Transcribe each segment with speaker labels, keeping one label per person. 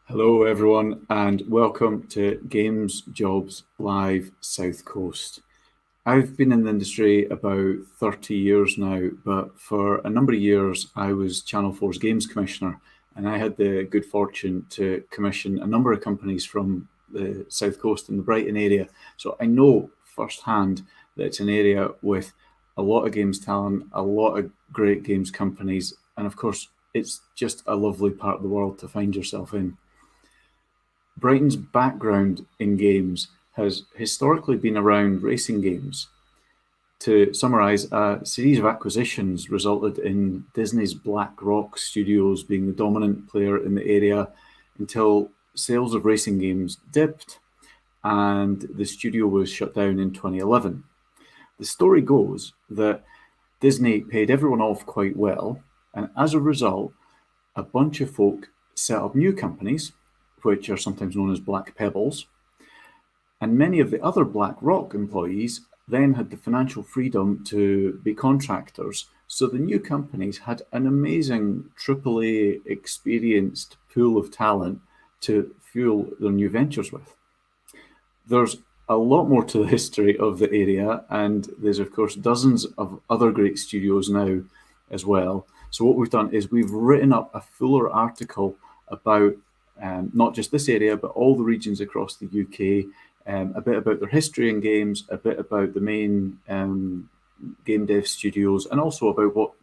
Speaker 1: Hello, everyone, and welcome to Games Jobs Live South Coast. I've been in the industry about 30 years now, but for a number of years, I was Channel 4's Games Commissioner, and I had the good fortune to commission a number of companies from the South Coast and the Brighton area. So I know firsthand that it's an area with a lot of games talent, a lot of great games companies, and of course, it's just a lovely part of the world to find yourself in. Brighton's background in games has historically been around racing games. To summarise, a series of acquisitions resulted in Disney's Black Rock Studios being the dominant player in the area until sales of racing games dipped and the studio was shut down in 2011. The story goes that Disney paid everyone off quite well, and as a result, a bunch of folk set up new companies, which are sometimes known as Black Pebbles, and many of the other Black Rock employees then had the financial freedom to be contractors. So the new companies had an amazing AAA experienced pool of talent to fuel their new ventures with. There's a lot more to the history of the area, and there's of course dozens of other great studios now as well. So what we've done is we've written up a fuller article about not just this area, but all the regions across the UK, a bit about their history in games, a bit about the main game dev studios, and also about what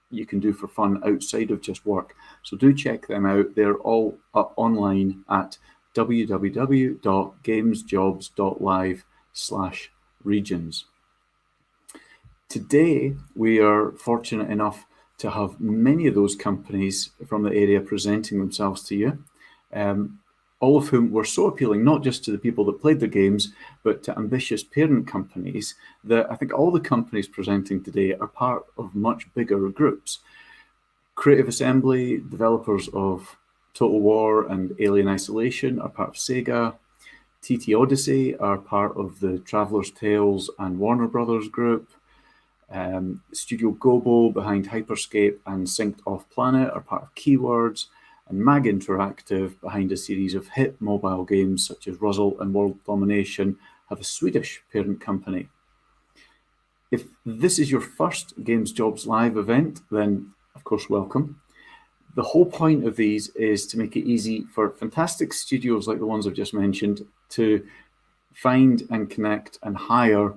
Speaker 1: you can do for fun outside of just work. So do check them out. They're all up online at www.gamesjobs.live/regions. Today, we are fortunate enough to have many of those companies from the area presenting themselves to you, all of whom were so appealing, not just to the people that played the games, but to ambitious parent companies, that I think all the companies presenting today are part of much bigger groups. Creative Assembly, developers of Total War and Alien Isolation, are part of Sega. TT Odyssey are part of the Traveller's Tales and Warner Brothers group. Studio Gobo behind Hyperscape and Synced Off Planet are part of Keywords, and Mag Interactive behind a series of hit mobile games such as Ruzzle and World Domination have a Swedish parent company. If this is your first Games Jobs Live event, then of course welcome. The whole point of these is to make it easy for fantastic studios like the ones I've just mentioned to find and connect and hire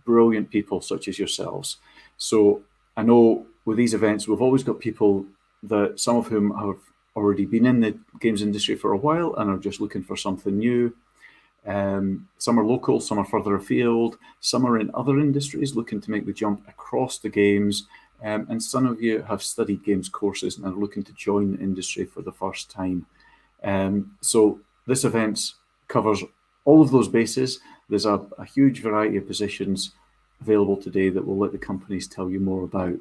Speaker 1: brilliant people such as yourselves. So I know with these events, we've always got people that some of whom have already been in the games industry for a while and are just looking for something new. Some are local, some are further afield, some are in other industries looking to make the jump across the games. And some of you have studied games courses and are looking to join the industry for the first time. So this event covers all of those bases. There's a huge variety of positions available today that we'll let the companies tell you more about.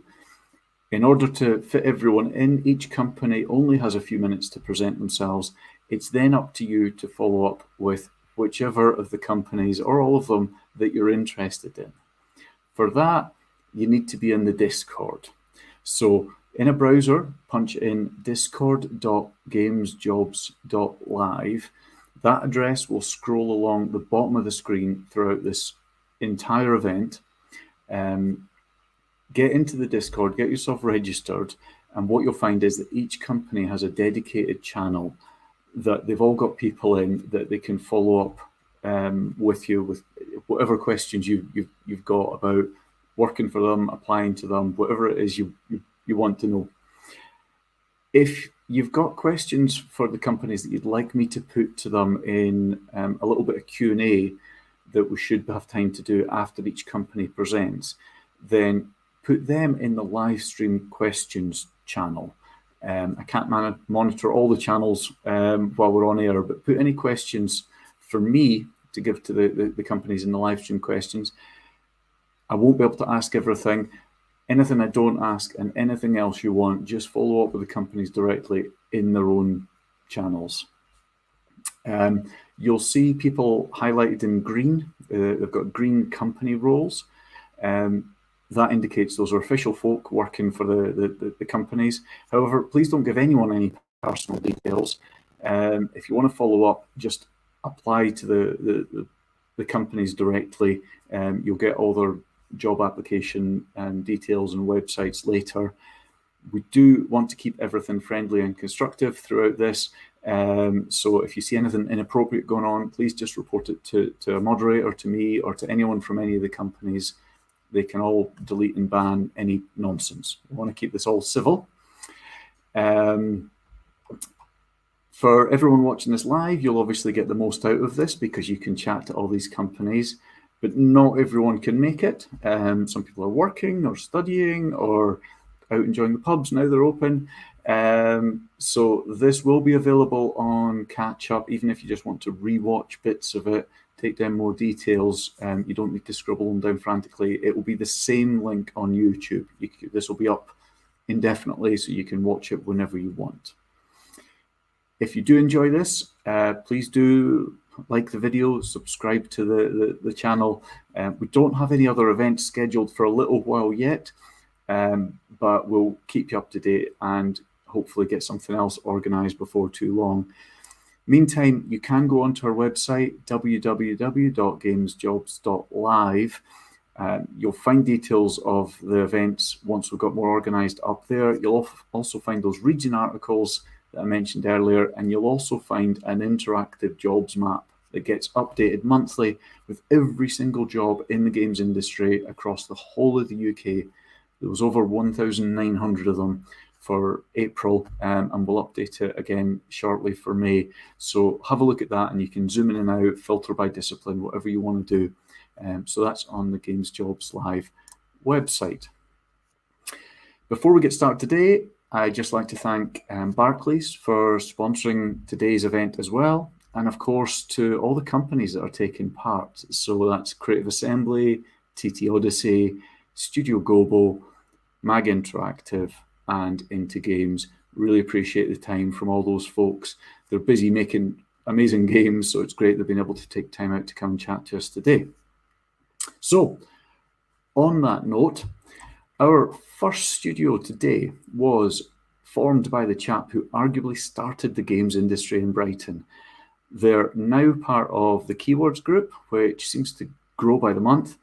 Speaker 1: In order to fit everyone in, each company only has a few minutes to present themselves. It's then up to you to follow up with whichever of the companies or all of them that you're interested in. For that, you need to be in the Discord. So in a browser, punch in discord.gamesjobs.live. That address will scroll along the bottom of the screen throughout this entire event. Get into the Discord, get yourself registered, and what you'll find is that each company has a dedicated channel that they've all got people in that they can follow up with you with whatever questions you've got about working for them, applying to them, whatever it is you want to know. If you've got questions for the companies that you'd like me to put to them in a little bit of Q&A that we should have time to do after each company presents, then put them in the live stream questions channel. I can't monitor all the channels while we're on air, but put any questions for me to give to the companies in the live stream questions. I won't be able to ask everything. Anything I don't ask and anything else you want, just follow up with the companies directly in their own channels. You'll see people highlighted in green. They've got green company roles. That indicates those are official folk working for the companies. However, please don't give anyone any personal details. If you want to follow up, just apply to the companies directly. You'll get all their job application details and websites later. We do want to keep everything friendly and constructive throughout this. So if you see anything inappropriate going on, please just report it to a moderator, to me, or to anyone from any of the companies. They can all delete and ban any nonsense. We want to keep this all civil. For everyone watching this live, you'll obviously get the most out of this because you can chat to all these companies, but not everyone can make it. Some people are working or studying or out enjoying the pubs now they're open. So this will be available on catch up, even if you just want to rewatch bits of it, take down more details. You don't need to scribble them down frantically. It will be the same link on YouTube. This will be up indefinitely, so you can watch it whenever you want. If you do enjoy this, please do like the video, subscribe to the channel. We don't have any other events scheduled for a little while yet, but we'll keep you up to date and hopefully get something else organized before too long. Meantime, you can go onto our website, www.gamesjobs.live. You'll find details of the events once we've got more organized up there. You'll also find those region articles that I mentioned earlier, and you'll also find an interactive jobs map that gets updated monthly with every single job in the games industry across the whole of the UK. There was over 1,900 of them for April, and we'll update it again shortly for May. So have a look at that, and you can zoom in and out, filter by discipline, whatever you want to do. So that's on the Games Jobs Live website. Before we get started today, I'd just like to thank Barclays for sponsoring today's event as well, and of course to all the companies that are taking part. So that's Creative Assembly, TT Odyssey, Studio Gobo, Mag Interactive, and Into Games. Really appreciate the time from all those folks. They're busy making amazing games, so it's great they've been able to take time out to come and chat to us today. So, on that note, our first studio today was formed by the chap who arguably started the games industry in Brighton. They're now part of the Keywords Group, which seems to grow by the month.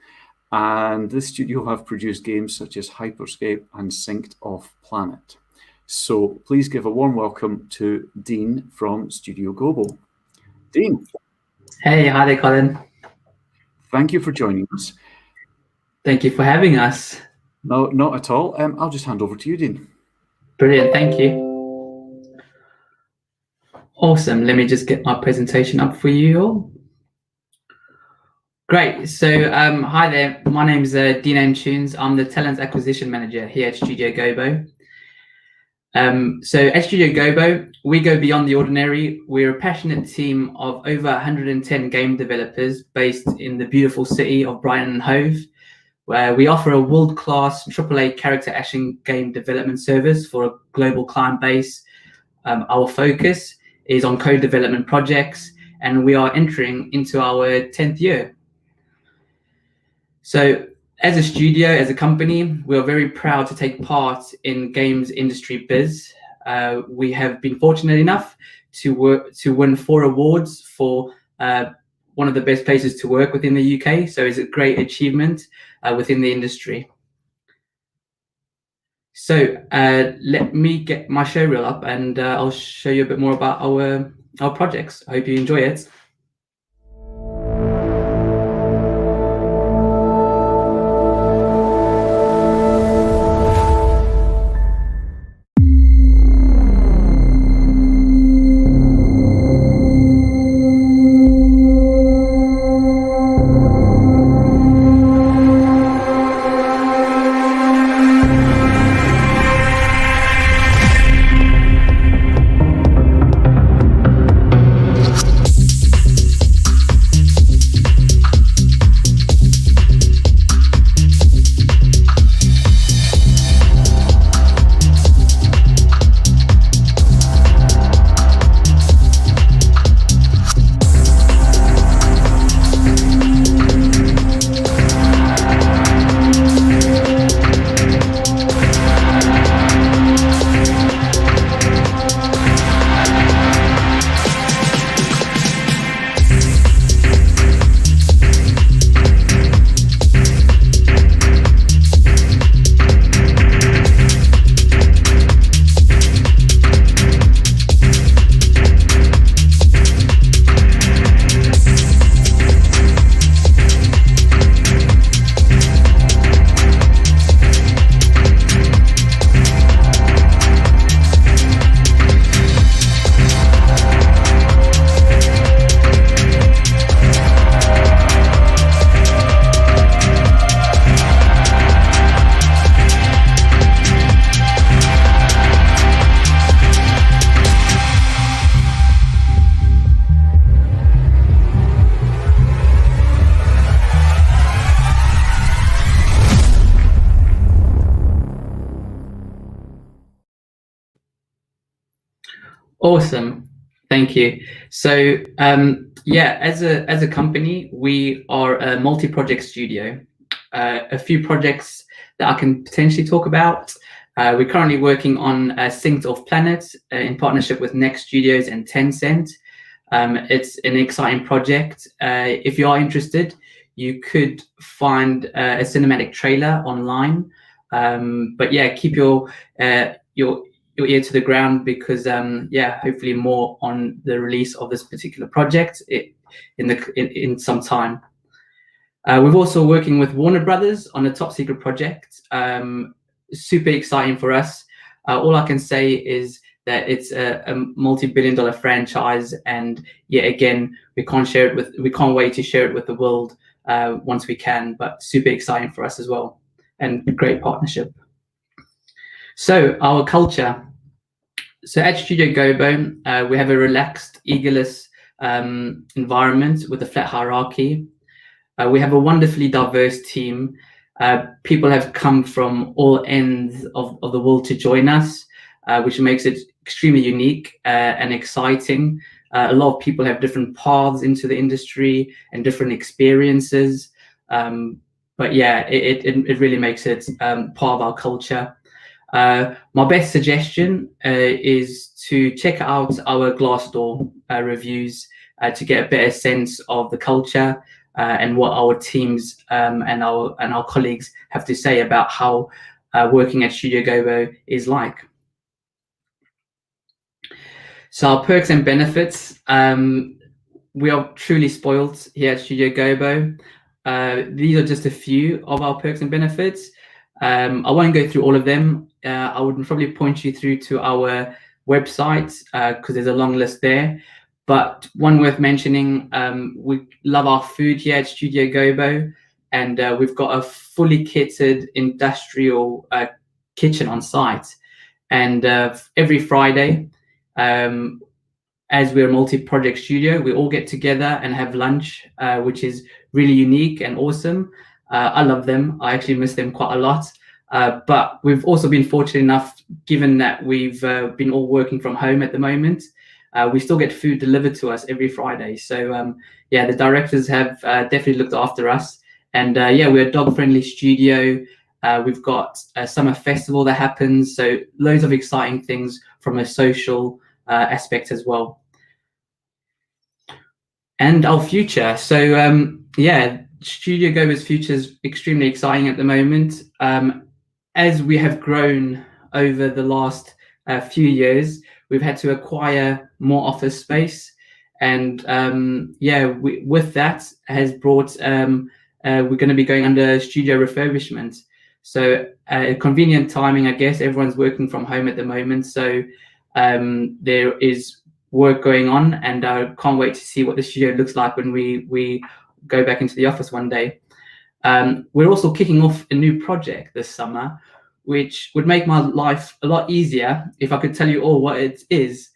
Speaker 1: And this studio have produced games such as Hyperscape and Synced Off Planet. So please give a warm welcome to Dean from Studio Gobo. Dean.
Speaker 2: Hey, hi there, Colin.
Speaker 1: Thank you for joining us.
Speaker 2: Thank you for having us.
Speaker 1: No, not at all. I'll just hand over to you, Dean.
Speaker 2: Brilliant, thank you. Awesome, let me just get my presentation up for you all. Great, so hi there, my name is Dean Antunes. I'm the Talent Acquisition Manager here at Studio Gobo. So at Studio Gobo, we go beyond the ordinary. We're a passionate team of over 110 game developers based in the beautiful city of Brighton and Hove, where we offer a world-class AAA character action game development service for a global client base. Our focus is on code development projects, and we are entering into our 10th year. So as a studio, as a company, we are very proud to take part in games industry biz. We have been fortunate enough to win 4 awards for one of the best places to work within the UK. So it's a great achievement within the industry. So let me get my show reel up, and I'll show you a bit more about our projects. I hope you enjoy it. Awesome. Thank you. So yeah, as a company, we are a multi-project studio. A few projects that I can potentially talk about. We're currently working on Synced Off Planet in partnership with Next Studios and Tencent. It's an exciting project. If you are interested, you could find a cinematic trailer online. But yeah, keep your ear to the ground, because yeah, hopefully more on the release of this particular project in some time. We're also working with Warner Brothers on a top secret project. Super exciting for us. All I can say is that it's a multi-billion-dollar franchise, and yet again, we can't wait to share it with the world once we can. But super exciting for us as well, and a great partnership. So our culture. So at Studio Gobo, we have a relaxed, egoless environment with a flat hierarchy. We have a wonderfully diverse team. People have come from all ends of the world to join us, which makes it extremely unique and exciting. A lot of people have different paths into the industry and different experiences. But yeah, it really makes it part of our culture. My best suggestion is to check out our Glassdoor reviews to get a better sense of the culture and what our teams and our colleagues have to say about how working at Studio Gobo is like. So our perks and benefits, we are truly spoiled here at Studio Gobo. These are just a few of our perks and benefits. I won't go through all of them. I would probably point you through to our website because there's a long list there. But one worth mentioning, we love our food here at Studio Gobo, and we've got a fully kitted industrial kitchen on site. And every Friday, as we're a multi-project studio, we all get together and have lunch, which is really unique and awesome. I love them. I actually miss them quite a lot. But we've also been fortunate enough, given that we've been all working from home at the moment, we still get food delivered to us every Friday. So yeah, the directors have definitely looked after us. And yeah, we're a dog-friendly studio. We've got a summer festival that happens. So loads of exciting things from a social aspect as well. And our future. So yeah, Studio Gobo's future is extremely exciting at the moment. As we have grown over the last few years, we've had to acquire more office space, and yeah, with that has brought we're going to be going under studio refurbishment. So convenient timing, I guess. Everyone's working from home at the moment, so there is work going on, and I can't wait to see what the studio looks like when we go back into the office one day. We're also kicking off a new project this summer, which would make my life a lot easier if I could tell you all what it is.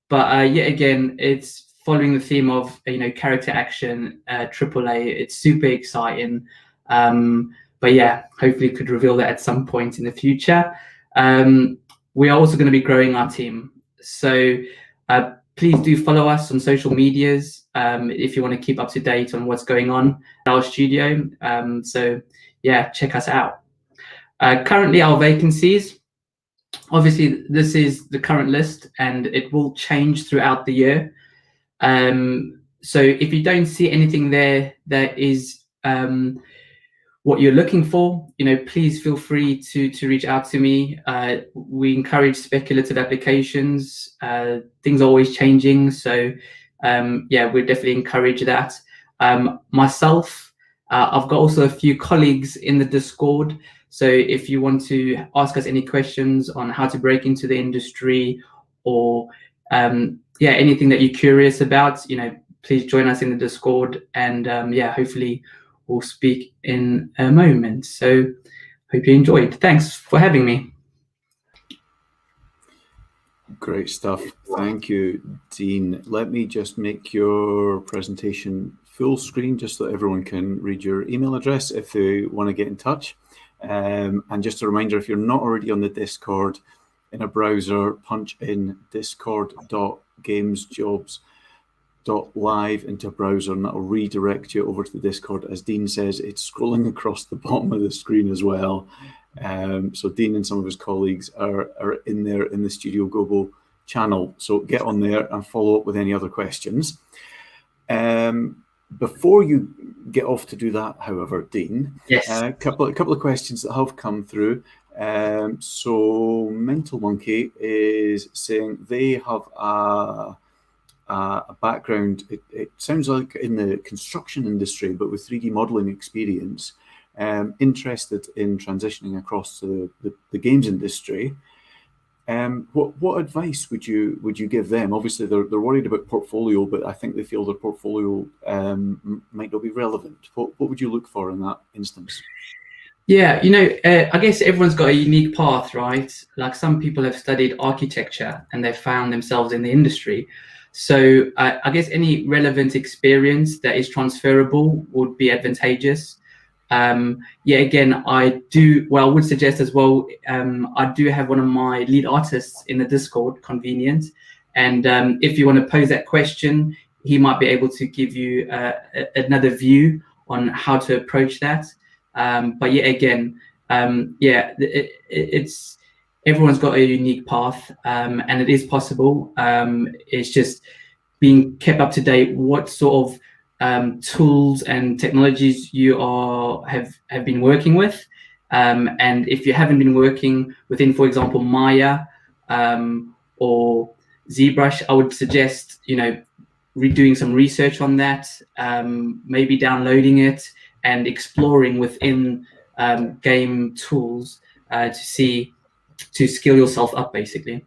Speaker 2: But yet again, it's following the theme of character action, AAA. It's super exciting. But yeah, hopefully could reveal that at some point in the future. We are also going to be growing our team. So please do follow us on social medias if you want to keep up to date on what's going on at our studio. So yeah, check us out. Currently, our vacancies, obviously, this is the current list, and it will change throughout the year. So if you don't see anything there that is what you're looking for, please feel free to reach out to me. We encourage speculative applications. Things are always changing, so yeah, we definitely encourage that. Myself, I've got also a few colleagues in the Discord. So if you want to ask us any questions on how to break into the industry, or yeah, anything that you're curious about, please join us in the Discord, and yeah, hopefully we'll speak in a moment. So hope you enjoyed. Thanks for having me.
Speaker 1: Great stuff. Thank you, Dean. Let me just make your presentation full screen just so everyone can read your email address if they want to get in touch. And just a reminder, if you're not already on the Discord, in a browser, punch in discord.gamesjobs.live into a browser, and that'll redirect you over to the Discord. As Dean says, it's scrolling across the bottom of the screen as well. So Dean and some of his colleagues are in there in the Studio Gobo channel. So get on there and follow up with any other questions. Before you get off to do that, however, Dean,
Speaker 2: Yes.
Speaker 1: a couple of questions that have come through. So Mental Monkey is saying they have a background, it sounds like in the construction industry, but with 3D modeling experience, interested in transitioning across to the games industry. What advice would you give them? Obviously, they're worried about portfolio, but I think they feel their portfolio might not be relevant. What would you look for in that instance?
Speaker 2: Yeah, I guess everyone's got a unique path, right? Like some people have studied architecture and they've found themselves in the industry. So I guess any relevant experience that is transferable would be advantageous. Again, I would suggest as well, I do have one of my lead artists in the Discord, Convenient. And if you want to pose that question, he might be able to give you another view on how to approach that. It's everyone's got a unique path, and it is possible. It's just being kept up to date. What sort of tools and technologies you have been working with, and if you haven't been working within, for example, Maya or ZBrush, I would suggest redoing some research on that, maybe downloading it and exploring within game tools to skill yourself up, basically.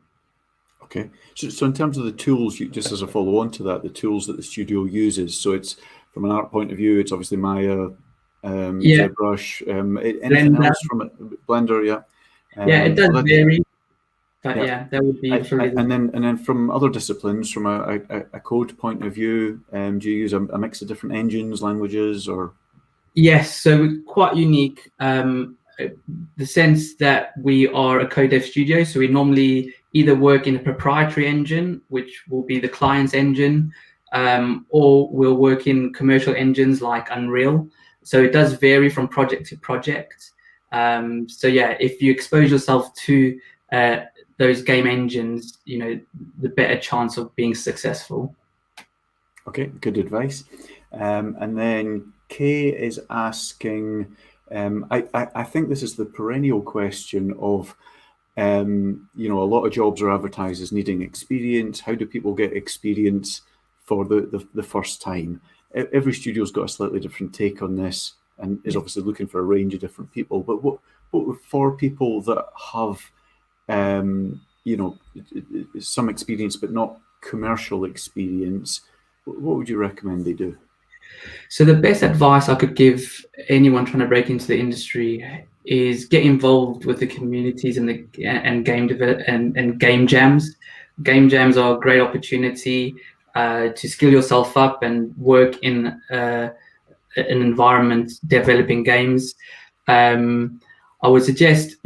Speaker 1: Okay, so in terms of the tools, just as a follow-on to that, the tools that the studio uses, so it's from an art point of view, it's obviously Maya, ZBrush, anything
Speaker 2: Blender.
Speaker 1: else from it? Blender, yeah.
Speaker 2: It does vary, but that would be.
Speaker 1: And then from other disciplines, from a code point of view, do you use a mix of different engines, languages, or?
Speaker 2: Yes, so quite unique. The sense that we are a code dev studio, so we normally either work in a proprietary engine, which will be the client's engine, or we'll work in commercial engines like Unreal. So it does vary from project to project. If you expose yourself to those game engines, the better chance of being successful.
Speaker 1: Okay, good advice. And then Kay is asking, I think this is the perennial question of, a lot of jobs are advertised as needing experience. How do people get experience for the first time? Every studio's got a slightly different take on this and is obviously looking for a range of different people. But what for people that have, some experience but not commercial experience, what would you recommend they do?
Speaker 2: So the best advice I could give anyone trying to break into the industry is get involved with the communities and game jams. Game jams are a great opportunity to skill yourself up and work in an environment developing games. I would suggest,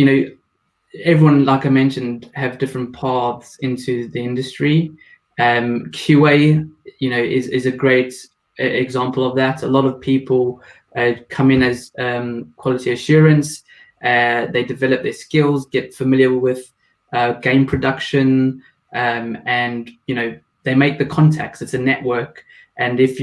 Speaker 2: everyone, like I mentioned, have different paths into the industry. QA, is a great example of that. A lot of people come in as quality assurance. They develop their skills, get familiar with game production, and they make the contacts. It's a network, and if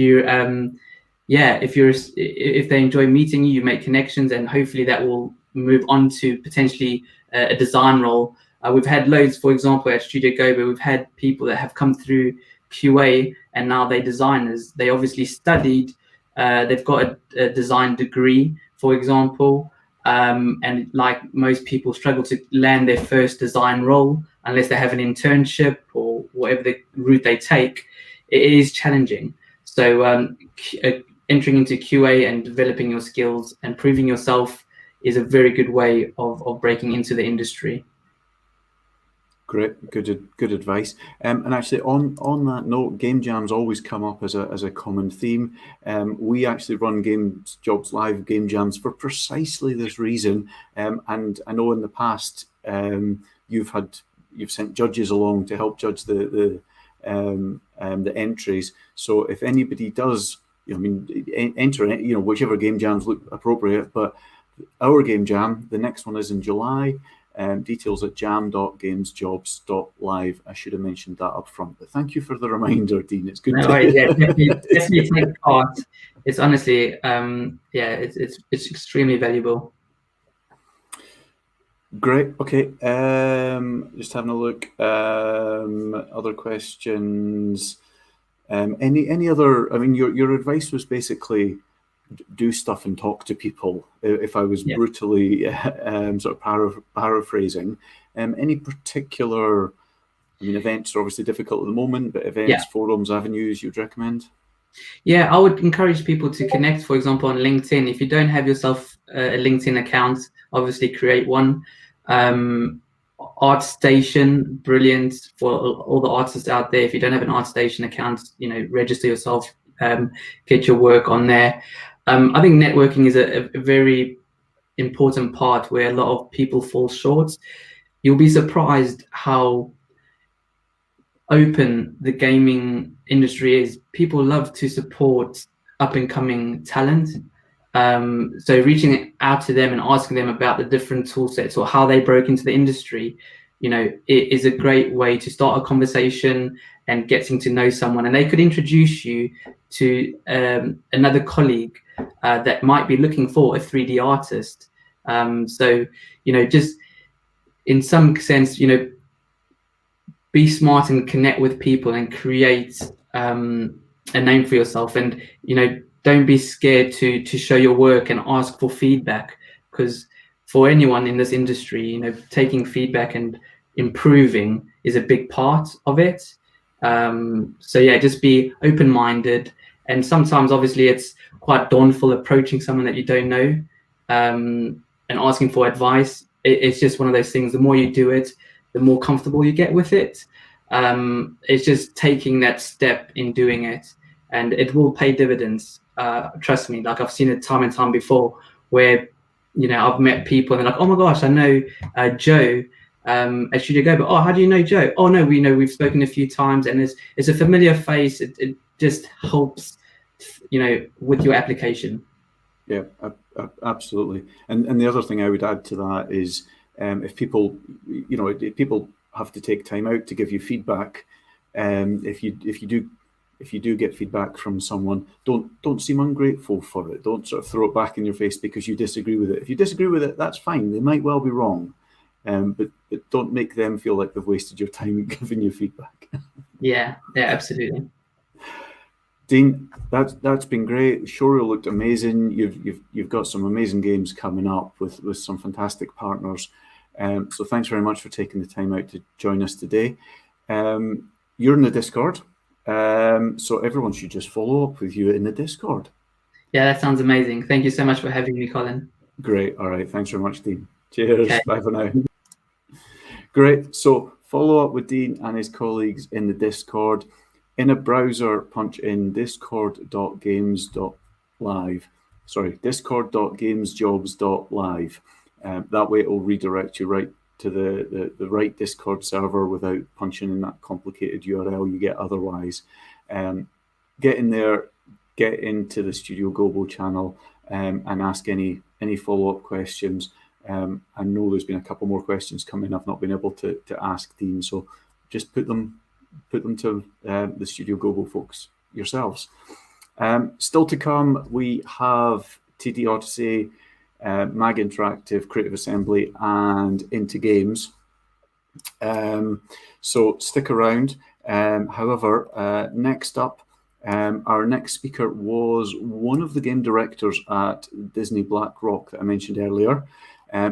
Speaker 2: they enjoy meeting you, you make connections, and hopefully that will move on to potentially a design role. We've had loads, for example, at Studio Gobo, we've had people that have come through QA and now they're designers. They obviously studied, they've got a design degree, for example, and like most people struggle to land their first design role unless they have an internship or whatever the route they take. It is challenging. So entering into QA and developing your skills and proving yourself is a very good way of breaking into the industry.
Speaker 1: Great, good advice. And actually, on that note, game jams always come up as a common theme. We actually run Games Jobs Live game jams for precisely this reason. And I know in the past you've had you've sent judges along to help judge the entries. So if anybody does, enter, whichever game jams look appropriate. But our game jam, the next one is in July. Details at jam.gamesjobs.live. I should have mentioned that up front, but thank you for the reminder, Dean. It's good.
Speaker 2: Definitely take part. It's honestly, it's extremely valuable.
Speaker 1: Great. Okay. Just having a look. Other questions. Any other? I mean, your advice was basically do stuff and talk to people. If I was brutally sort of paraphrasing, any particular? I mean, events are obviously difficult at the moment, but events, forums, avenues you'd recommend?
Speaker 2: Yeah, I would encourage people to connect, for example, on LinkedIn. If you don't have yourself a LinkedIn account, obviously create one. ArtStation, brilliant for all the artists out there. If you don't have an ArtStation account, register yourself, get your work on there. I think networking is a very important part where a lot of people fall short. You'll be surprised how open the gaming industry is. People love to support up and coming talent. So reaching out to them and asking them about the different tool sets or how they broke into the industry, it is a great way to start a conversation and getting to know someone. And they could introduce you to another colleague that might be looking for a 3D artist. So, just in some sense, be smart and connect with people and create a name for yourself. And, don't be scared to show your work and ask for feedback, because for anyone in this industry, taking feedback and improving is a big part of it. So yeah, just be open-minded. And sometimes obviously it's quite daunting approaching someone that you don't know and asking for advice. It's just one of those things. The more you do it, the more comfortable you get with it. It's just taking that step in doing it, and it will pay dividends. Trust me, like I've seen it time and time before where, I've met people and they're like, oh my gosh, I know Joe at Studio Gobo. Oh, how do you know Joe? Oh no, we've spoken a few times, and it's a familiar face. It just helps, with your application.
Speaker 1: Yeah, absolutely. And the other thing I would add to that is if people, if people have to take time out to give you feedback, if you do get feedback from someone, don't seem ungrateful for it. Don't sort of throw it back in your face because you disagree with it. If you disagree with it, that's fine. They might well be wrong, but don't make them feel like they've wasted your time giving you feedback.
Speaker 2: Yeah, absolutely.
Speaker 1: Dean, that's been great. Showreel looked amazing. You've got some amazing games coming up with some fantastic partners. So thanks very much for taking the time out to join us today. You're in the Discord. So everyone should just follow up with you in the Discord.
Speaker 2: Yeah, that sounds amazing. Thank you so much for having me, Colin.
Speaker 1: Great. All right. Thanks very much, Dean. Cheers. Okay. Bye for now. Great. So follow up with Dean and his colleagues in the Discord. In a browser, punch in discord.gamesjobs.live. That way it will redirect you right to the right Discord server without punching in that complicated URL you get otherwise. Get in there, get into the Studio Gobo channel and ask any follow-up questions. I know there's been a couple more questions coming I've not been able to ask Dean, so just put them to the Studio Gobo folks yourselves. Still to come, we have TD Odyssey, Mag Interactive, Creative Assembly, and Into Games. So stick around. However, next up, our next speaker was one of the game directors at Disney Black Rock that I mentioned earlier.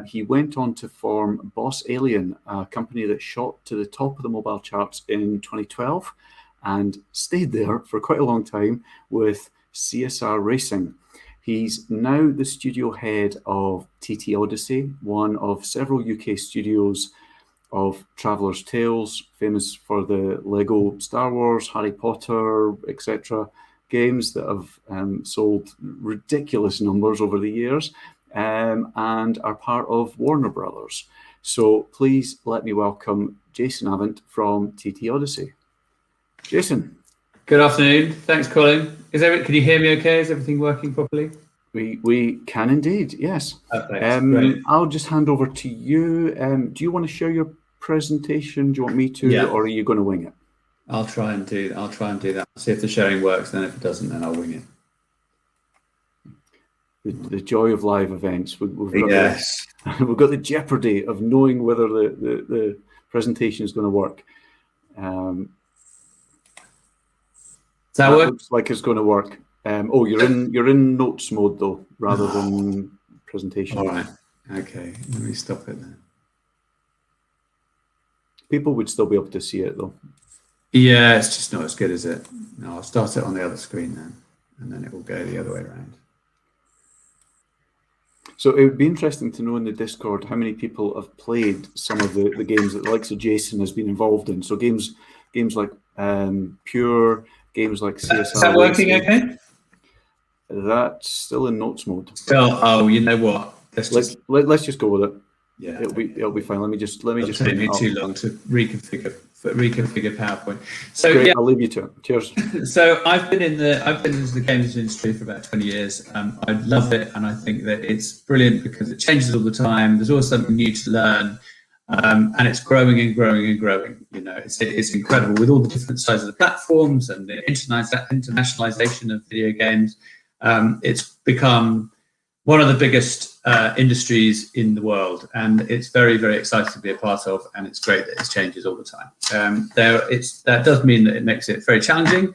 Speaker 1: He went on to form Boss Alien, a company that shot to the top of the mobile charts in 2012 and stayed there for quite a long time with CSR Racing. He's now the studio head of TT Odyssey, one of several UK studios of Traveller's Tales, famous for the Lego Star Wars, Harry Potter, etc. games that have sold ridiculous numbers over the years. And are part of Warner Brothers. So please let me welcome Jason Avant from TT Odyssey. Jason.
Speaker 3: Good afternoon. Thanks, Colin. Can you hear me okay? Is everything working properly?
Speaker 1: We can indeed, yes.
Speaker 3: Perfect. Great.
Speaker 1: I'll just hand over to you. Do you want to share your presentation? Do you want me to,
Speaker 3: Yeah.
Speaker 1: or are you going to wing it?
Speaker 3: I'll try and do that. I'll see if the sharing works. Then if it doesn't, then I'll wing it.
Speaker 1: The joy of live events. We've got
Speaker 3: Yes.
Speaker 1: we've got the jeopardy of knowing whether the presentation is going to work.
Speaker 3: That work?
Speaker 1: Looks like it's going to work. You're in notes mode though, rather than presentation.
Speaker 3: All right. Okay. Let me stop it then.
Speaker 1: People would still be able to see it though.
Speaker 3: Yeah, it's just not as good as it. No, I'll start it on the other screen then, and then it will go the other way around.
Speaker 1: So it would be interesting to know in the Discord how many people have played some of the games that the likes of Jason has been involved in. So games like Pure, games like CSR.
Speaker 3: Is that working okay?
Speaker 1: That's still in notes mode.
Speaker 3: Still, oh, you know what?
Speaker 1: Let's just go with it.
Speaker 3: Yeah,
Speaker 1: it'll be fine. Let me just.
Speaker 3: It'll take me too long to reconfigure PowerPoint. So
Speaker 1: great,
Speaker 3: yeah,
Speaker 1: I'll leave you to it. Cheers.
Speaker 3: So I've been in the games industry for about 20 years. I love it, and I think that it's brilliant because it changes all the time. There's always something new to learn, and it's growing and growing and growing. You know, it's incredible with all the different sizes of platforms and the internationalization of video games. It's become one of the biggest industries in the world, and it's very, very exciting to be a part of, and it's great that it changes all the time. That does mean that it makes it very challenging,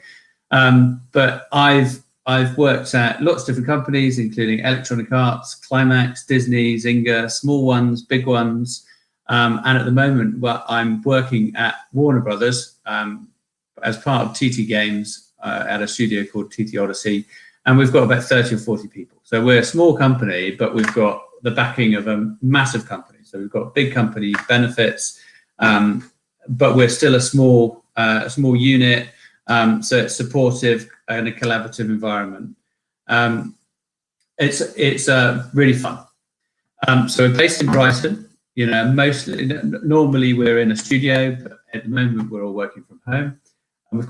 Speaker 3: but I've worked at lots of different companies, including Electronic Arts, Climax, Disney, Zynga, small ones, big ones, and at the moment, I'm working at Warner Brothers as part of TT Games at a studio called TT Odyssey. And we've got about 30 or 40 people. So we're a small company, but we've got the backing of a massive company. So we've got big company benefits, but we're still a small unit. So it's supportive and a collaborative environment. It's really fun. So we're based in Brighton. You know, normally we're in a studio, but at the moment we're all working from home. And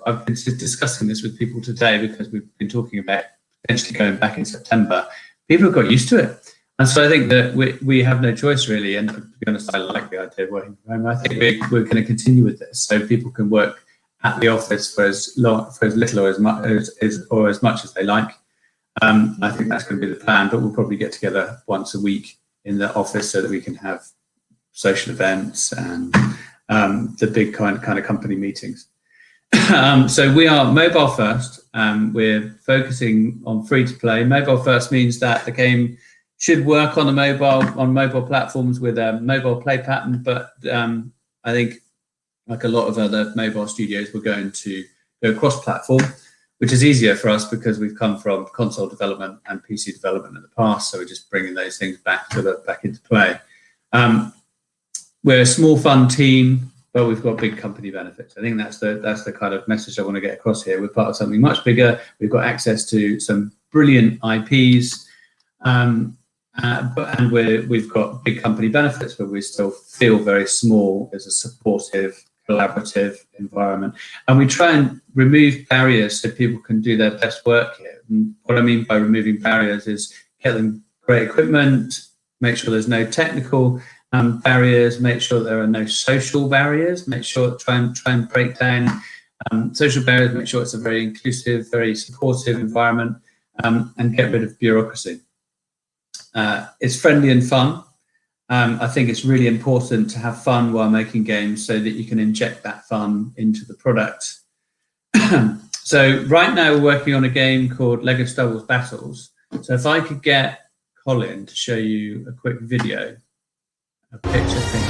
Speaker 3: I've been discussing this with people today because we've been talking about potentially going back in September. People have got used to it. And so I think that we have no choice really. And to be honest, I like the idea of working from home. I think we're going to continue with this so people can work at the office for as little or as much as they like. I think that's going to be the plan, but we'll probably get together once a week in the office so that we can have social events and the big kind of company meetings. So we are mobile first. We're focusing on free to play. Mobile first means that the game should work on mobile platforms with a mobile play pattern. But I think, like a lot of other mobile studios, we're going to go cross-platform, which is easier for us because we've come from console development and PC development in the past. So we're just bringing those things back into play. We're a small, fun team. But we've got big company benefits. I think that's the kind of message I want to get across here. We're part of something much bigger. We've got access to some brilliant IPs, and we've got big company benefits, but we still feel very small as a supportive, collaborative environment. And we try and remove barriers so people can do their best work here. And what I mean by removing barriers is get them great equipment, make sure there's no technical barriers, make sure there are no social barriers, try and break down social barriers, make sure it's a very inclusive, very supportive environment, and get rid of bureaucracy. It's friendly and fun. I think it's really important to have fun while making games so that you can inject that fun into the product. So right now we're working on a game called Lego Star Wars Battles. So if I could get Colin to show you a quick video. A picture thing.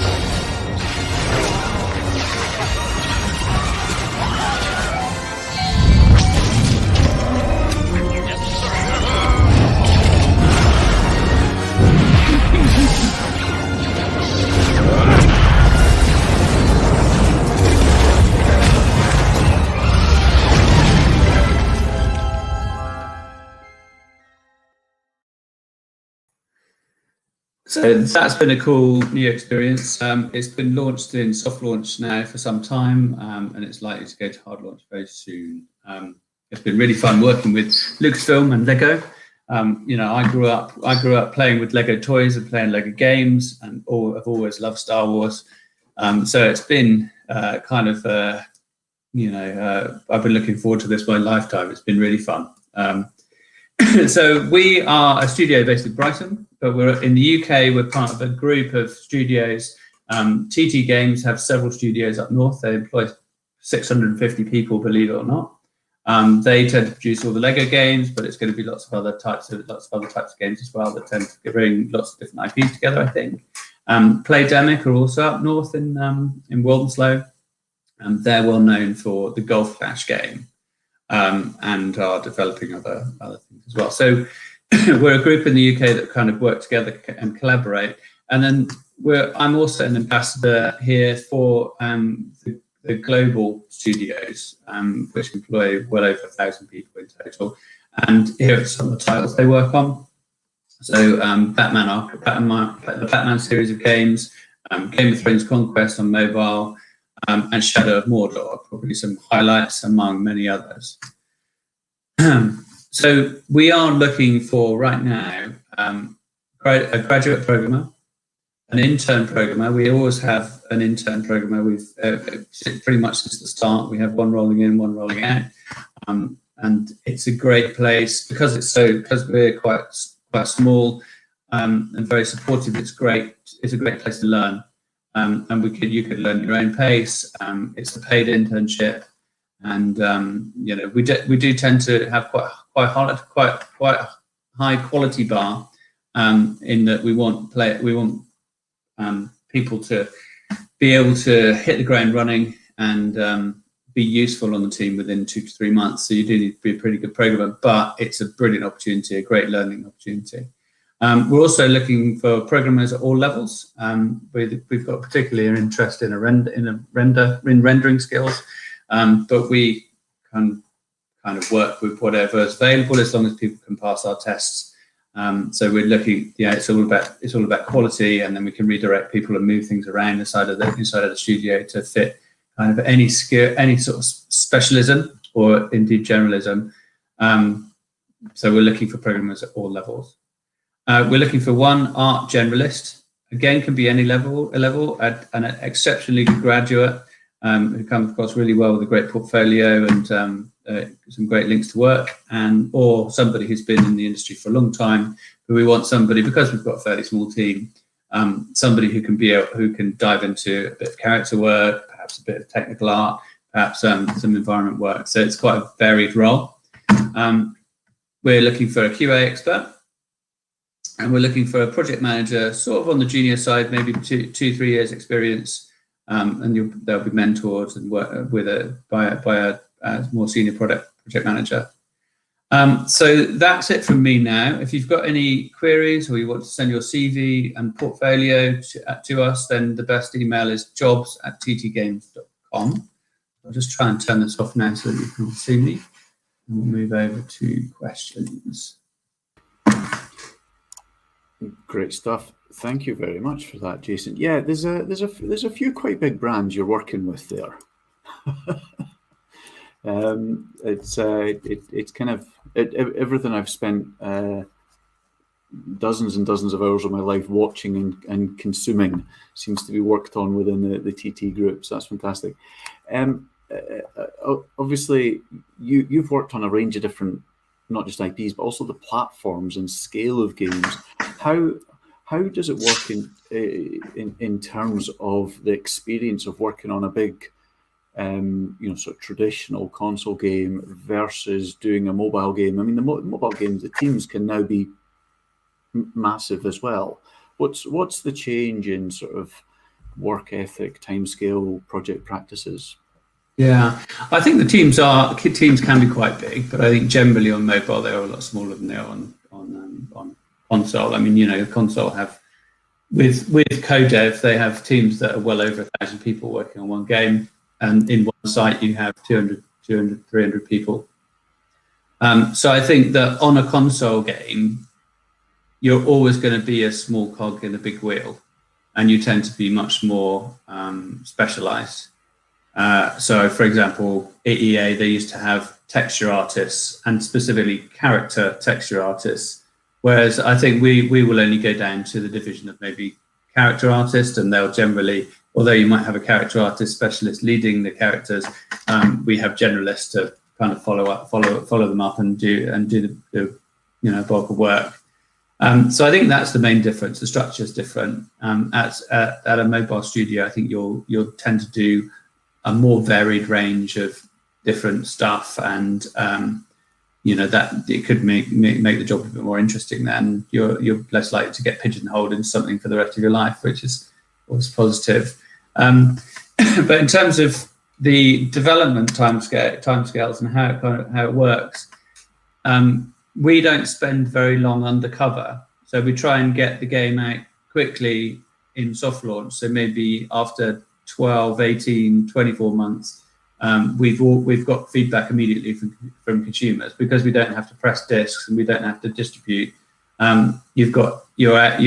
Speaker 3: So that's been a cool new experience. It's been launched in soft launch now for some time, and it's likely to go to hard launch very soon. It's been really fun working with Lucasfilm and Lego. I grew up playing with Lego toys and playing Lego games, and I've always loved Star Wars. So it's been I've been looking forward to this my lifetime. It's been really fun. So we are a studio based in Brighton, but we're in the UK. We're part of a group of studios. TT Games have several studios up north. They employ 650 people, believe it or not. They tend to produce all the Lego games, but it's going to be lots of other types of games as well that tend to bring lots of different IPs together, I think. Playdemic are also up north in Walthamstow. They're well known for the Golf Clash game, and are developing other things as well. So we're a group in the UK that kind of work together and collaborate. And then I'm also an ambassador here for the global studios, which employ well over 1,000 people in total. And here are some of the titles they work on. So the Batman series of games, Game of Thrones Conquest on mobile, and Shadow of Mordor are probably some highlights among many others. So we are looking for right now a graduate programmer, an intern programmer. We always have an intern programmer. We've pretty much since the start. We have one rolling in, one rolling out, and it's a great place because we're quite small and very supportive. It's great. It's a great place to learn, and you could learn at your own pace. It's a paid internship, and we do tend to have quite a high quality bar, in that we want people to be able to hit the ground running and be useful on the team within 2 to 3 months. So you do need to be a pretty good programmer, but it's a brilliant opportunity, a great learning opportunity. We're also looking for programmers at all levels. We've got particularly an interest in rendering skills, but we can kind of work with whatever is available as long as people can pass our tests. So we're looking, it's all about quality, and then we can redirect people and move things around inside of the studio to fit kind of any skill, any sort of specialism or indeed generalism. So we're looking for programmers at all levels. We're looking for one art generalist. Again, can be any level, an exceptionally good graduate who comes across really well with a great portfolio and some great links to work, or somebody who's been in the industry for a long time. But we want somebody, because we've got a fairly small team, somebody who can dive into a bit of character work, perhaps a bit of technical art, perhaps some environment work. So it's quite a varied role. We're looking for a QA expert, and we're looking for a project manager, sort of on the junior side, maybe 2-3 years experience, and they'll be mentored and work by a more senior project manager. So that's it from me now. If you've got any queries or you want to send your CV and portfolio to us, then the best email is jobs@ttgames.com. I'll just try and turn this off now so that you can see me. And we'll move over to questions.
Speaker 1: Great stuff. Thank you very much for that, Jason. Yeah, there's a few quite big brands you're working with there. It's kind of everything I've spent dozens and dozens of hours of my life watching and consuming seems to be worked on within the TT group. So that's fantastic. Obviously, you've worked on a range of different, not just IPs, but also the platforms and scale of games. How does it work in terms of the experience of working on a big, sort of traditional console game versus doing a mobile game? I mean, the mobile games, the teams can now be massive as well. What's the change in sort of work ethic, timescale, project practices?
Speaker 3: Yeah, I think the teams can be quite big, but I think generally on mobile they are a lot smaller than they are on console. I mean, console have with co-dev, they have teams that are well over 1,000 people working on one game, and in one site you have 200, 300 people. So I think that on a console game, you're always going to be a small cog in a big wheel, and you tend to be much more specialized. So, for example, at EA, they used to have texture artists and specifically character texture artists, whereas I think we will only go down to the division of maybe character artist, and they'll generally, although you might have a character artist specialist leading the characters, we have generalists to kind of follow them up and do the bulk of work. So I think that's the main difference. The structure is different. At a mobile studio, I think you'll tend to do a more varied range of different stuff, and that it could make the job a bit more interesting. Then you're less likely to get pigeonholed into something for the rest of your life, which is always positive. But in terms of the development timescales and how it works, we don't spend very long undercover. So we try and get the game out quickly in soft launch. So maybe after 12, 18, 24 months, we've got feedback immediately from consumers, because we don't have to press discs and we don't have to distribute. You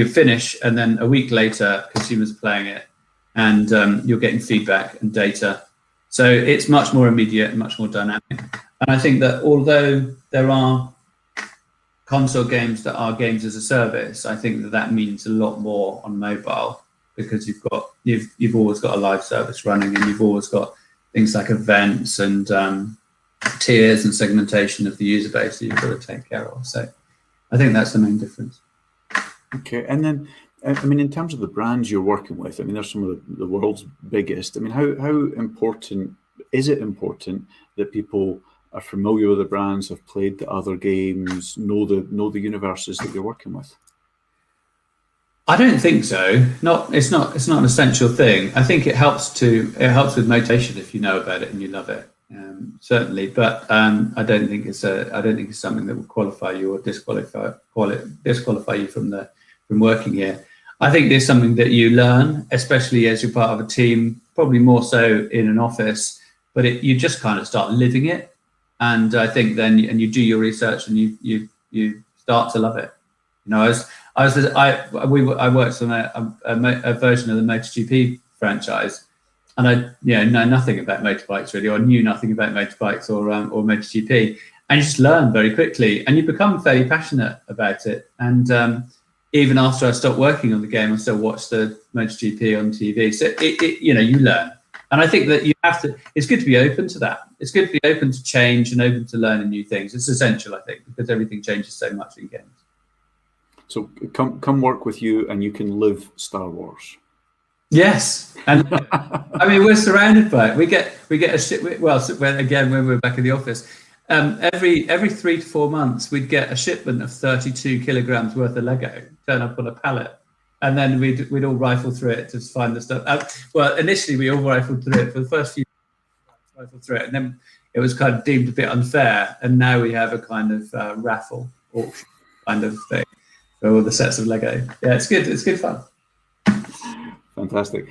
Speaker 3: finish, and then a week later, consumers are playing it, and you're getting feedback and data. So it's much more immediate and much more dynamic. And I think that although there are console games that are games as a service, I think that means a lot more on mobile, because you've always got a live service running, and you've always got things like events and tiers and segmentation of the user base that you've got to take care of. So I think that's the main difference.
Speaker 1: Okay, and then in terms of the brands you're working with, they're some of the world's biggest. How important is it that people are familiar with the brands, have played the other games, know the universes that you're working with?
Speaker 3: I don't think so. It's not an essential thing. I think it helps with motivation if you know about it and you love it, certainly. But I don't think it's something that will qualify you or disqualify you from working here. I think there's something that you learn, especially as you're part of a team, probably more so in an office. But you just kind of start living it, and I think then you do your research and you start to love it. I worked on a version of the MotoGP franchise, and I know nothing about motorbikes really, or knew nothing about motorbikes or MotoGP, and you just learn very quickly, and you become fairly passionate about it. And even after I stopped working on the game, I still watch the MotoGP on TV. So you learn, and I think that you have to. It's good to be open to that. It's good to be open to change and open to learning new things. It's essential, I think, because everything changes so much in games.
Speaker 1: So come work with you, and you can live Star Wars.
Speaker 3: Yes, and we're surrounded by it. We get a ship. Well, when we're back in the office, every 3 to 4 months, we'd get a shipment of 32 kilograms worth of Lego turn up on a pallet, and then we'd all rifle through it to find the stuff. Initially we all rifled through it for the first few. Rifled through it, and then it was kind of deemed a bit unfair, and now we have a kind of raffle auction kind of thing. All the sets of Lego. Yeah, it's good. It's good fun.
Speaker 1: Fantastic.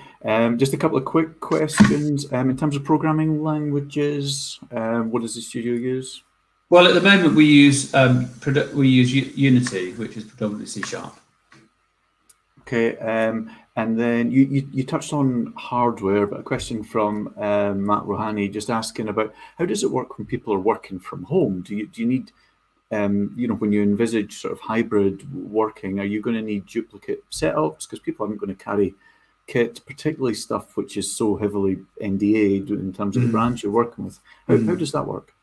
Speaker 1: Just a couple of quick questions. In terms of programming languages, what does the studio use?
Speaker 3: Well, at the moment we use Unity, which is predominantly C#.
Speaker 1: Okay. And then you touched on hardware, but a question from Matt Rohani just asking about how does it work when people are working from home? Do you need when you envisage sort of hybrid working, are you going to need duplicate setups? Because people aren't going to carry kit, particularly stuff which is so heavily NDA'd in terms of the brands you're working with. How does that work?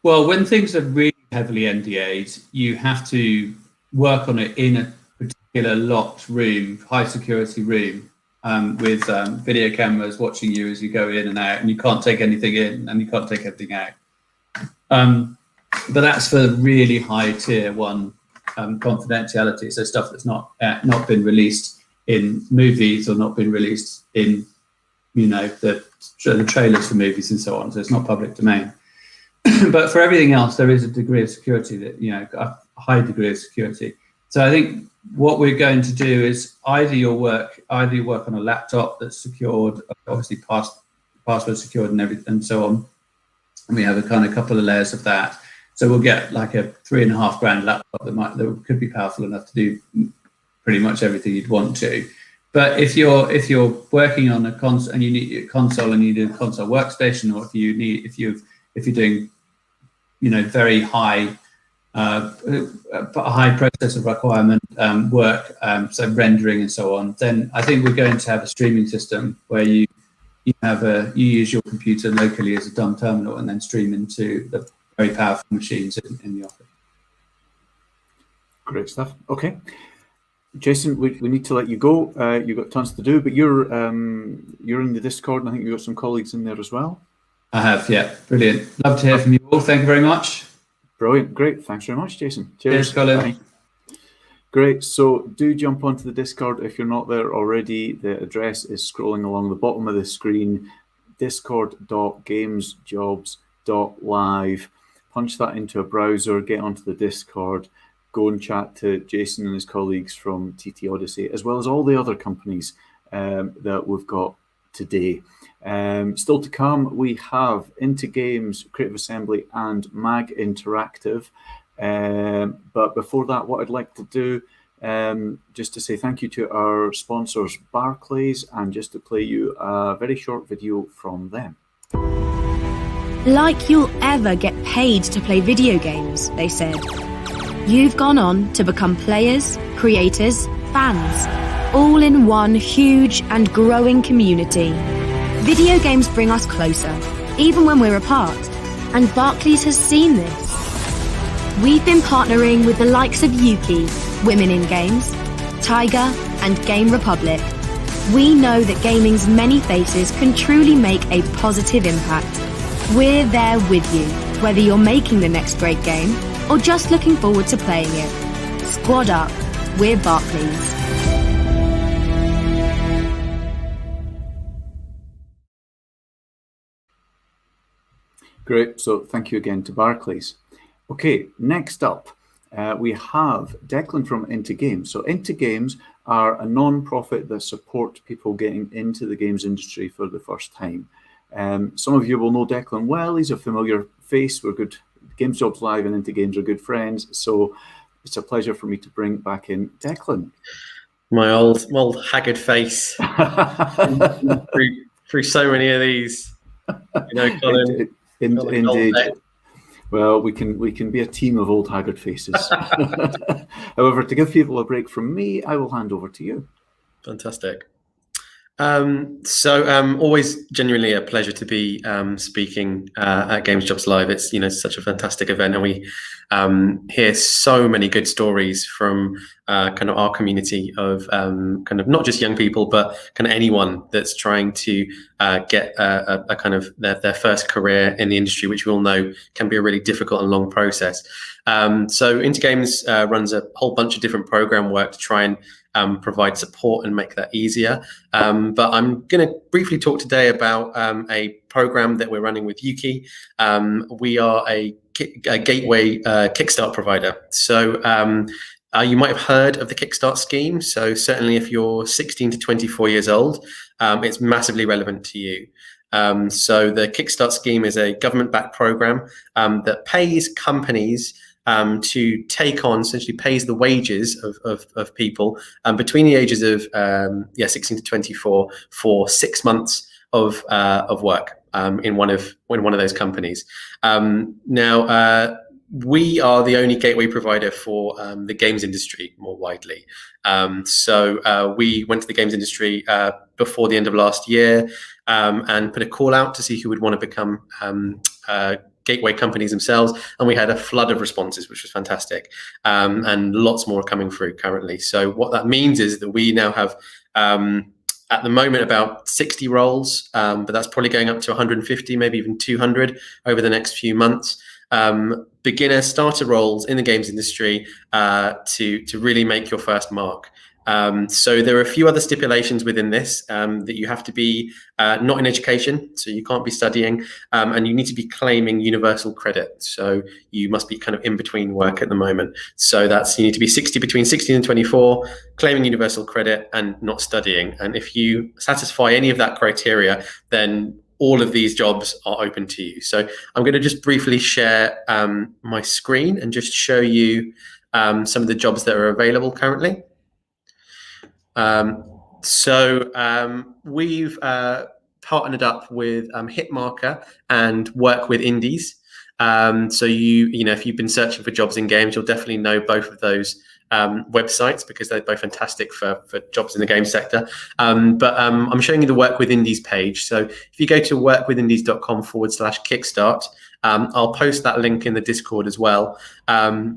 Speaker 3: Well, when things are really heavily NDA'd, you have to work on it in a particular locked room, high security room, with video cameras watching you as you go in and out, and you can't take anything in and you can't take anything out. But that's for really high tier 1 confidentiality. So stuff that's not been released in movies or not been released in, the trailers for movies and so on. So it's not public domain. But for everything else, there is a degree of security a high degree of security. So I think what we're going to do is either you work on a laptop that's secured, obviously password secured and everything and so on. And we have a kind of couple of layers of that. So we'll get like a $3,500 laptop that could be powerful enough to do pretty much everything you'd want to. But if you're working on a console and you need a console and you need a console workstation, or if you're doing, very high processor requirement work, so rendering and so on, then I think we're going to have a streaming system where you use your computer locally as a dumb terminal and then stream into the very powerful machines in the office.
Speaker 1: Great stuff. Okay, Jason, we need to let you go. You've got tons to do, but you're in the Discord, and I think you've got some colleagues in there as well.
Speaker 3: I have, yeah. Brilliant. Love to hear from you all. Thank you very much.
Speaker 1: Brilliant. Great. Thanks very much, Jason.
Speaker 3: Cheers, Colin.
Speaker 1: Bye. Great. So do jump onto the Discord if you're not there already. The address is scrolling along the bottom of the screen, discord.gamesjobs.live. Punch that into a browser, get onto the Discord, go and chat to Jason and his colleagues from TT Odyssey, as well as all the other companies that we've got today. Still to come, we have Into Games, Creative Assembly, and Mag Interactive. But before that, what I'd like to do, just to say thank you to our sponsors, Barclays, and just to play you a very short video from them.
Speaker 4: Like you'll ever get paid to play video games, they said. You've gone on to become players, creators, fans, all in one huge and growing community. Video games bring us closer, even when we're apart, and Barclays has seen this. We've been partnering with the likes of Yuki, Women in Games, Tiger, and Game Republic. We know that gaming's many faces can truly make a positive impact. We're there with you, whether you're making the next great game or just looking forward to playing it. Squad up, we're Barclays.
Speaker 1: Great. So thank you again to Barclays. Okay, next up, we have Declan from Into Games. So Into Games are a non-profit that support people getting into the games industry for the first time. Some of you will know Declan well. He's a familiar face. We're good. Games Jobs Live and Into Games are good friends. So it's a pleasure for me to bring back in Declan.
Speaker 5: My old haggard face through so many of these. Colin.
Speaker 1: Indeed. Well, we can be a team of old haggard faces. However, to give people a break from me, I will hand over to you.
Speaker 5: Fantastic. So always genuinely a pleasure to be speaking at Games Jobs Live. It's such a fantastic event, and we hear so many good stories from kind of our community of kind of not just young people, but kind of anyone that's trying to get a kind of their first career in the industry, which we all know can be a really difficult and long process. So Into Games runs a whole bunch of different program work to try and provide support and make that easier. But I'm going to briefly talk today about a program that we're running with Yuki. We are a gateway Kickstart provider. So you might have heard of the Kickstart scheme. So certainly if you're 16 to 24 years old, it's massively relevant to you. So the Kickstart scheme is a government-backed program that pays companies to take on, essentially pays the wages of people between the ages of 16 to 24 for 6 months of work in one of those companies. Now we are the only gateway provider for the games industry more widely. So we went to the games industry before the end of last year and put a call out to see who would want to become gateway companies themselves, and we had a flood of responses, which was fantastic, and lots more coming through currently. So what that means is that we now have at the moment about 60 roles, but that's probably going up to 150, maybe even 200 over the next few months. Beginner starter roles in the games industry to really make your first mark. So there are a few other stipulations within this, that you have to be not in education, so you can't be studying, and you need to be claiming universal credit. So you must be kind of in between work at the moment. So that's, you need to be between 16 and 24, claiming universal credit and not studying. And if you satisfy any of that criteria, then all of these jobs are open to you. So I'm going to just briefly share my screen and just show you some of the jobs that are available currently. We've partnered up with Hitmarker and work with indies. So if you've been searching for jobs in games, you'll definitely know both of those websites because they're both fantastic for jobs in the game sector. I'm showing you the Work with Indies page. So if you go to workwithindies.com/kickstart, I'll post that link in the Discord as well.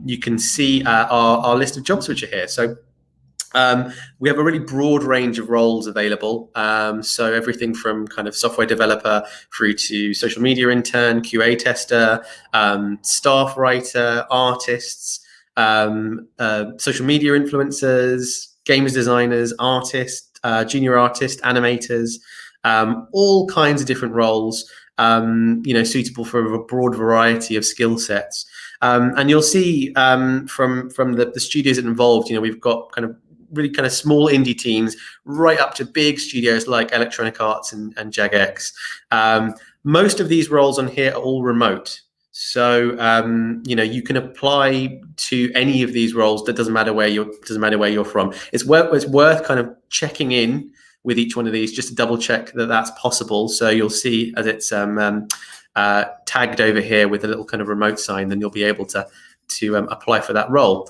Speaker 5: You can see our list of jobs which are here. So we have a really broad range of roles available. So everything from kind of software developer through to social media intern, QA tester, staff writer, artists, social media influencers, games designers, artists, junior artists, animators, all kinds of different roles, suitable for a broad variety of skill sets. And you'll see from the studios involved, we've got really small indie teams right up to big studios like Electronic Arts and Jagex. Most of these roles on here are all remote. So you can apply to any of these roles. That doesn't matter where you're from. It's worth kind of checking in with each one of these just to double check that that's possible. So you'll see as it's tagged over here with a little kind of remote sign, then you'll be able to apply for that role.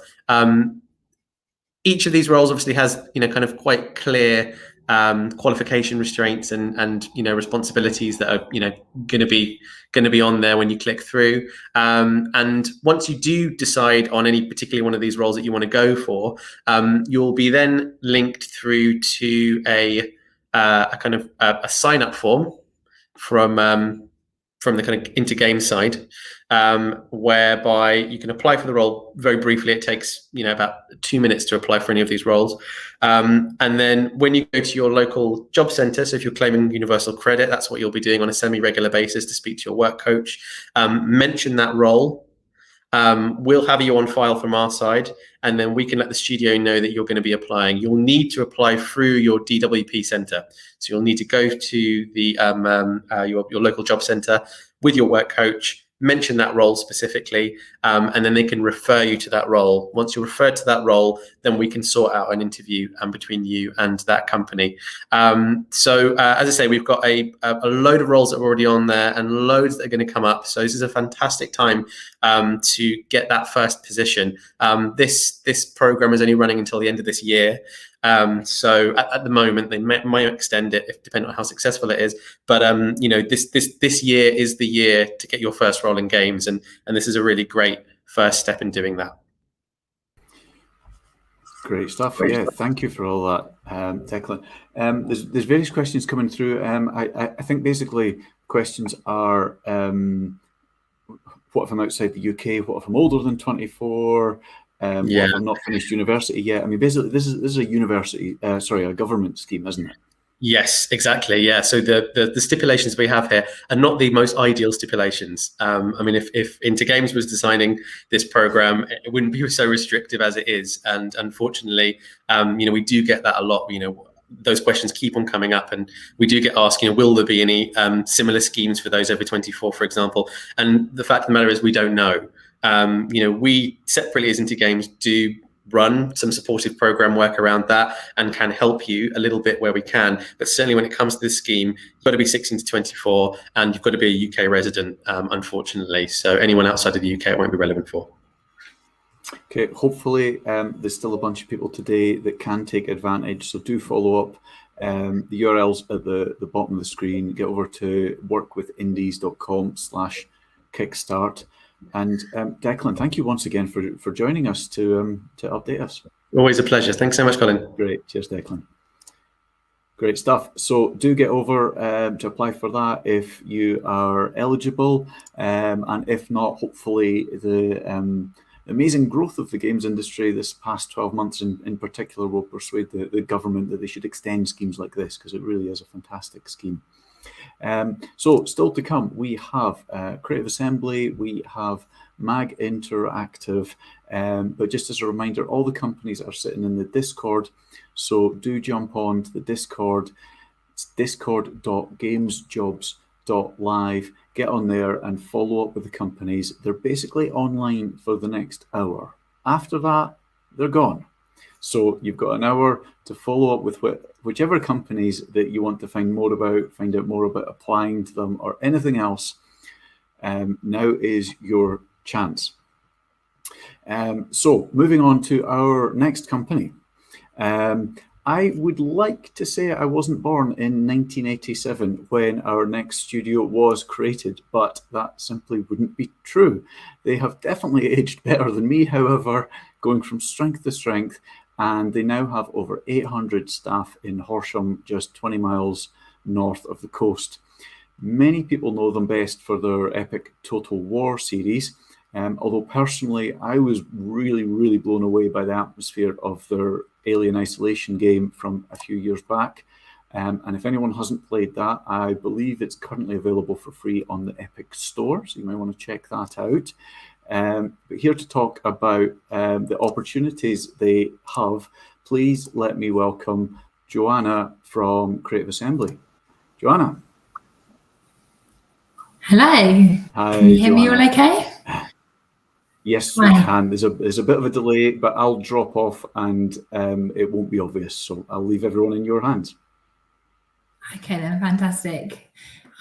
Speaker 5: Each of these roles obviously has kind of quite clear qualification restraints and responsibilities that are going to be on there when you click through. And once you do decide on any particular one of these roles that you want to go for, you'll be then linked through to a kind of a sign up form from the kind of into game side, whereby you can apply for the role very briefly. It takes about 2 minutes to apply for any of these roles, and then when you go to your local job centre, so if you're claiming universal credit, that's what you'll be doing on a semi-regular basis to speak to your work coach. Mention that role. We'll have you on file from our side, and then we can let the studio know that you're going to be applying. You'll need to apply through your DWP centre. So you'll need to go to the your local job centre with your work coach, mention that role specifically, and then they can refer you to that role. Once you're referred to that role, then we can sort out an interview between you and that company. So as I say, we've got a load of roles that are already on there and loads that are going to come up. So this is a fantastic time to get that first position. This program is only running until the end of this year. So at the moment, they might extend it depending on how successful it is. But this year is the year to get your first role in games, and this is a really great first step in doing that.
Speaker 1: Great stuff. Yeah, thank you for all that, Declan. There's various questions coming through. I think basically questions are, what if I'm outside the UK? What if I'm older than 24? What if I'm not finished university yet? I mean, basically, this is a university, a government scheme, isn't it?
Speaker 5: Yes, exactly. Yeah. So the stipulations we have here are not the most ideal stipulations. I mean, if Into Games was designing this program, it wouldn't be so restrictive as it is. And unfortunately, we do get that a lot. Those questions keep on coming up, and we do get asked, will there be any similar schemes for those over 24, for example? And the fact of the matter is, we don't know. We separately as Into Games do run some supportive program work around that and can help you a little bit where we can. But certainly when it comes to this scheme, you've got to be 16 to 24 and you've got to be a UK resident, unfortunately. So anyone outside of the UK it won't be relevant for.
Speaker 1: Okay, hopefully there's still a bunch of people today that can take advantage. So do follow up. The URL's at the bottom of the screen. Get over to workwithindies.com/kickstart. And Declan, thank you once again for joining us to update us.
Speaker 5: Always a pleasure. Thanks so much, Colin.
Speaker 1: Great. Cheers, Declan. Great stuff. So do get over to apply for that if you are eligible. And if not, hopefully the amazing growth of the games industry this past 12 months in particular will persuade the government that they should extend schemes like this, because it really is a fantastic scheme. So still to come, we have Creative Assembly, we have Mag Interactive, but just as a reminder, all the companies are sitting in the Discord, so do jump on to the Discord. It's discord.gamesjobs games.live. Get on there and follow up with the companies. They're basically online for the next hour. After that, they're gone. So you've got an hour to follow up with whichever companies that you want to find more about, find out more about applying to them or anything else. Now is your chance. So moving on to our next company. I would like to say I wasn't born in 1987 when our next studio was created, but that simply wouldn't be true. They have definitely aged better than me, however, going from strength to strength, and they now have over 800 staff in Horsham, just 20 miles north of the coast. Many people know them best for their epic Total War series, although personally I was really blown away by the atmosphere of their Alien Isolation game from a few years back. And if anyone hasn't played that, I believe it's currently available for free on the Epic Store, so you might want to check that out. But here to talk about the opportunities they have, please let me welcome Joanna from Creative Assembly. Joanna.
Speaker 6: Hello.
Speaker 1: Hi,
Speaker 6: can you hear
Speaker 1: Joanna.
Speaker 6: me all okay?
Speaker 1: Yes, we can. There's a bit of a delay, but I'll drop off and it won't be obvious. So I'll leave everyone in your hands.
Speaker 6: Okay then, fantastic.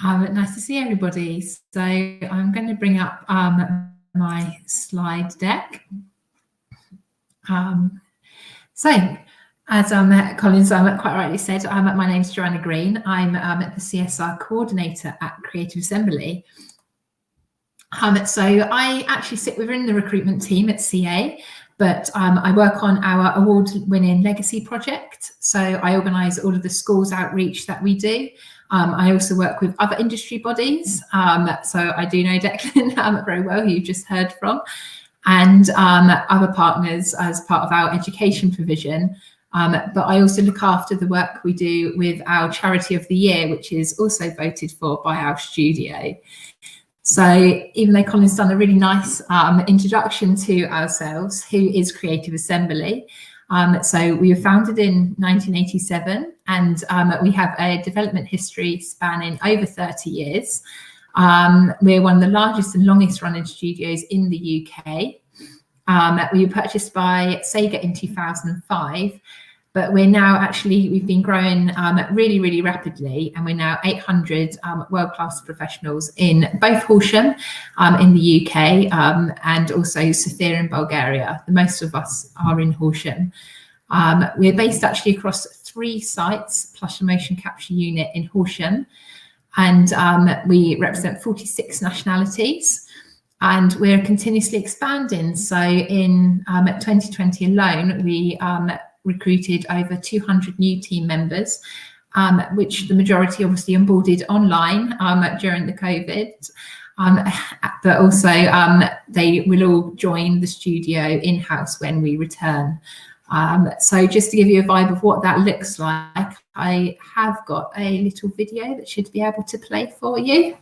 Speaker 6: Nice to see everybody. So I'm going to bring up my slide deck. So as Collins quite rightly said, my name's Joanna Green. I'm the CSR coordinator at Creative Assembly. So I actually sit within the recruitment team at CA, but I work on our award-winning legacy project. So I organise all of the schools outreach that we do. I also work with other industry bodies. So I do know Declan very well, who you just heard from, and other partners as part of our education provision. But I also look after the work we do with our Charity of the Year, which is also voted for by our studio. So even though Colin's done a really nice introduction to ourselves, who is Creative Assembly? So we were founded in 1987 and we have a development history spanning over 30 years. We're one of the largest and longest running studios in the UK. We were purchased by Sega in 2005. But we're now we've been growing really rapidly, and we're now 800 world-class professionals in both Horsham in the UK and also Sofia in Bulgaria. The most of us are in Horsham. We're based actually across 3 sites plus a motion capture unit in Horsham, and we represent 46 nationalities. And we're continuously expanding. So in 2020 alone, we recruited over 200 new team members, which the majority obviously onboarded online during the COVID, but also they will all join the studio in-house when we return. So just to give you a vibe of what that looks like, I have got a little video that should be able to play for you.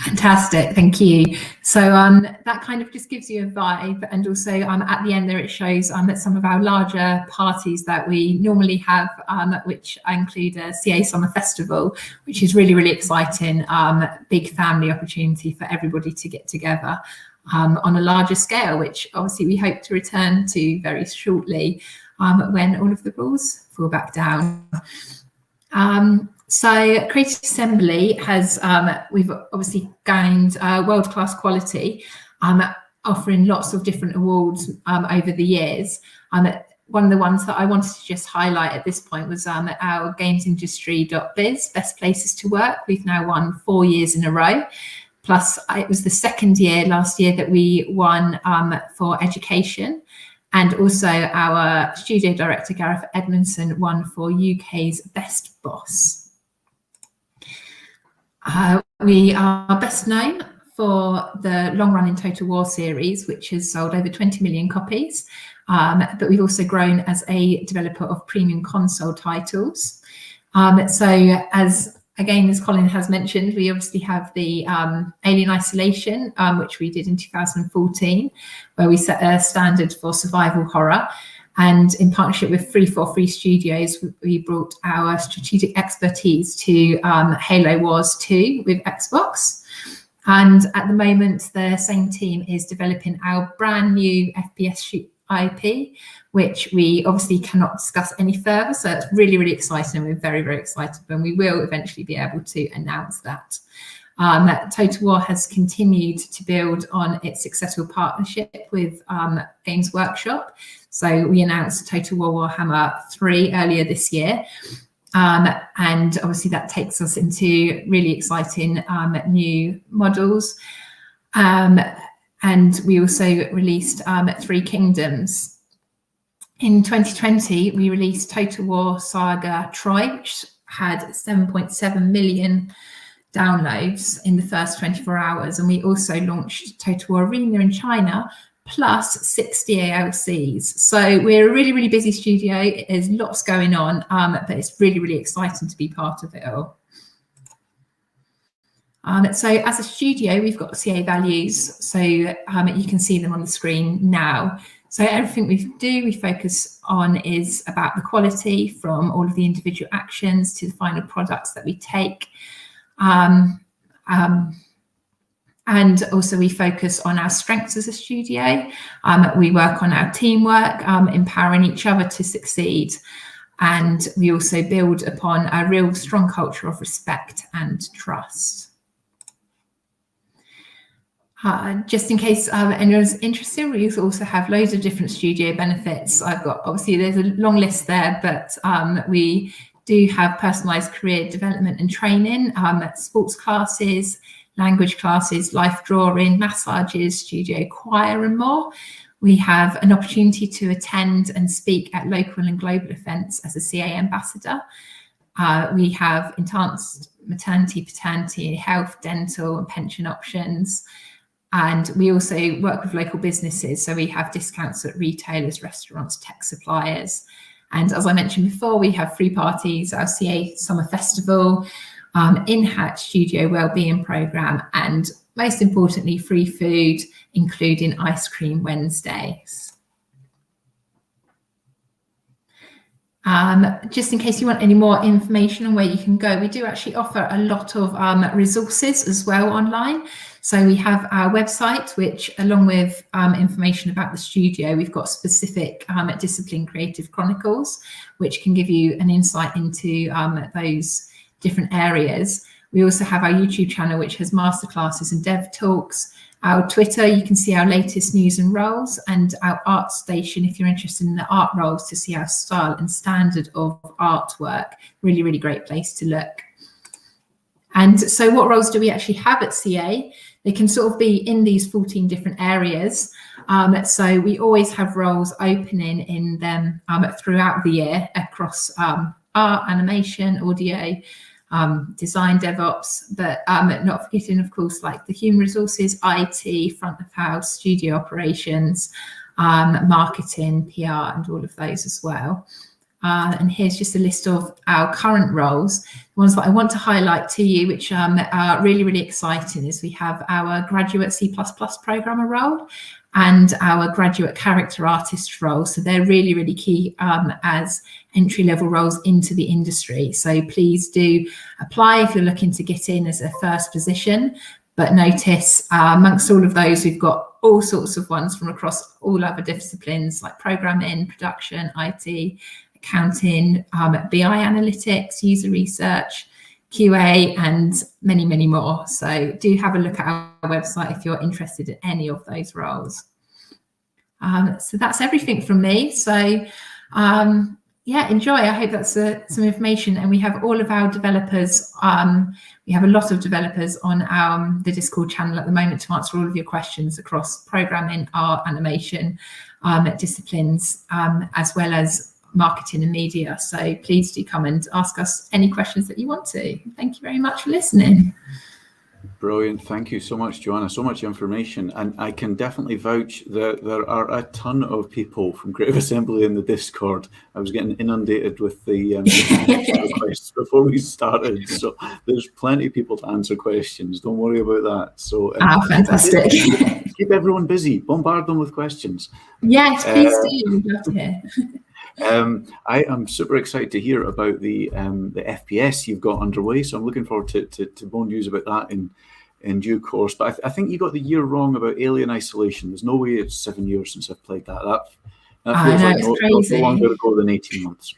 Speaker 6: Fantastic, thank you. So that kind of just gives you a vibe, and also at the end there it shows that some of our larger parties that we normally have, which include a CA Summer Festival, which is really exciting, big family opportunity for everybody to get together on a larger scale, which obviously we hope to return to very shortly when all of the rules fall back down. So Creative Assembly has, we've obviously gained world-class quality, offering lots of different awards over the years. One of the ones that I wanted to just highlight at this point was our gamesindustry.biz, Best Places to Work. We've now won 4 years in a row. Plus, it was the second year last year that we won for education. And also our studio director, Gareth Edmondson, won for UK's Best Boss. We are best known for the long-running Total War series, which has sold over 20 million copies. But we've also grown as a developer of premium console titles. So as Colin has mentioned, we obviously have the Alien Isolation, which we did in 2014, where we set a standard for survival horror. And in partnership with 343 Studios, we brought our strategic expertise to Halo Wars 2 with Xbox. And at the moment, the same team is developing our brand new FPS IP, which we obviously cannot discuss any further. So it's really, really exciting. We're very, very excited, and we will eventually be able to announce that. Total War has continued to build on its successful partnership with Games Workshop. So we announced Total War Warhammer 3 earlier this year. And obviously that takes us into really exciting new models. And we also released 3 Kingdoms. In 2020, we released Total War Saga Troy, which had 7.7 million downloads in the first 24 hours. And we also launched Total War Arena in China, plus 60 ALCs. So we're a really, really busy studio. There's lots going on, but it's really, really exciting to be part of it all. So as a studio, we've got CA values. So you can see them on the screen now. So everything we focus on is about the quality, from all of the individual actions to the final products that we take. And also we focus on our strengths as a studio. We work on our teamwork, empowering each other to succeed. And we also build upon a real strong culture of respect and trust. Just in case anyone's interested, we also have loads of different studio benefits. Obviously there's a long list there, but we do have personalised career development and training, sports classes, language classes, life drawing, massages, studio choir and more. We have an opportunity to attend and speak at local and global events as a CA ambassador. We have enhanced maternity, paternity, health, dental and pension options. And we also work with local businesses. So we have discounts at retailers, restaurants, tech suppliers. And as I mentioned before, we have free parties, our CA Summer Festival, in-house studio wellbeing programme, and most importantly, free food, including Ice Cream Wednesdays. Just in case you want any more information on where you can go, we do actually offer a lot of resources as well online. So we have our website, which along with information about the studio, we've got specific discipline creative chronicles, which can give you an insight into those different areas. We also have our YouTube channel, which has masterclasses and dev talks. Our Twitter, you can see our latest news and roles, and our art station, if you're interested in the art roles, to see our style and standard of artwork. Really, really great place to look. And so what roles do we actually have at CA? They can sort of be in these 14 different areas. So we always have roles opening in them throughout the year across art, animation, audio, design, DevOps, but not forgetting, of course, like the human resources, IT, front of house, studio operations, marketing, PR, and all of those as well. And here's just a list of our current roles. The ones that I want to highlight to you, which are really, really exciting, is we have our graduate C++ programmer role and our graduate character artist role. So they're really, really key as entry-level roles into the industry. So please do apply if you're looking to get in as a first position. But notice amongst all of those, we've got all sorts of ones from across all other disciplines like programming, production, IT, accounting, BI analytics, user research, QA, and many, many more. So do have a look at our website if you're interested in any of those roles. So that's everything from me. So yeah, enjoy. I hope that's some information. And we have all of our developers. We have a lot of developers on the Discord channel at the moment to answer all of your questions across programming, art, animation, disciplines, as well as marketing and media. So please do come and ask us any questions that you want to. Thank you very much for listening.
Speaker 1: Brilliant. Thank you so much, Joanna. So much information. And I can definitely vouch that there are a ton of people from Creative Assembly in the Discord. I was getting inundated with the requests before we started. So there's plenty of people to answer questions. Don't worry about that. So
Speaker 6: fantastic.
Speaker 1: Keep everyone busy. Bombard them with questions.
Speaker 6: Yes, please do. We'd love to hear.
Speaker 1: I am super excited to hear about the FPS you've got underway, so I'm looking forward to more news about that in due course. But I think you got the year wrong about Alien Isolation. There's no way it's 7 years since I've played that. That feels like no longer ago than 18 months.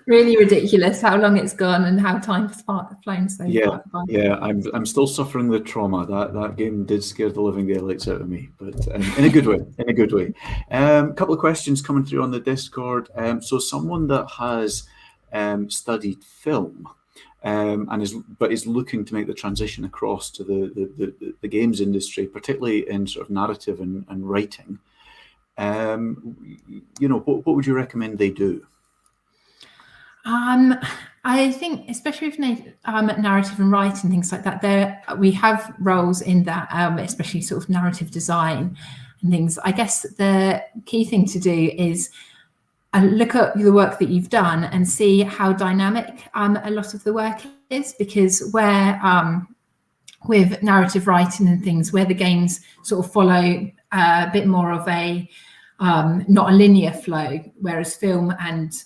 Speaker 6: Really ridiculous how long it's gone and how time's flown so fast.
Speaker 1: Yeah, I'm still suffering the trauma. That game did scare the living daylights out of me, but in a good way. In a good way. Couple of questions coming through on the Discord. So someone that has studied film and is looking to make the transition across to the games industry, particularly in sort of narrative and writing. What would you recommend they do?
Speaker 6: I think, especially with narrative and writing, things like that, we have roles in that, especially sort of narrative design and things. I guess the key thing to do is look at the work that you've done and see how dynamic a lot of the work is, because where with narrative writing and things, where the games sort of follow a bit more of a not a linear flow, whereas film and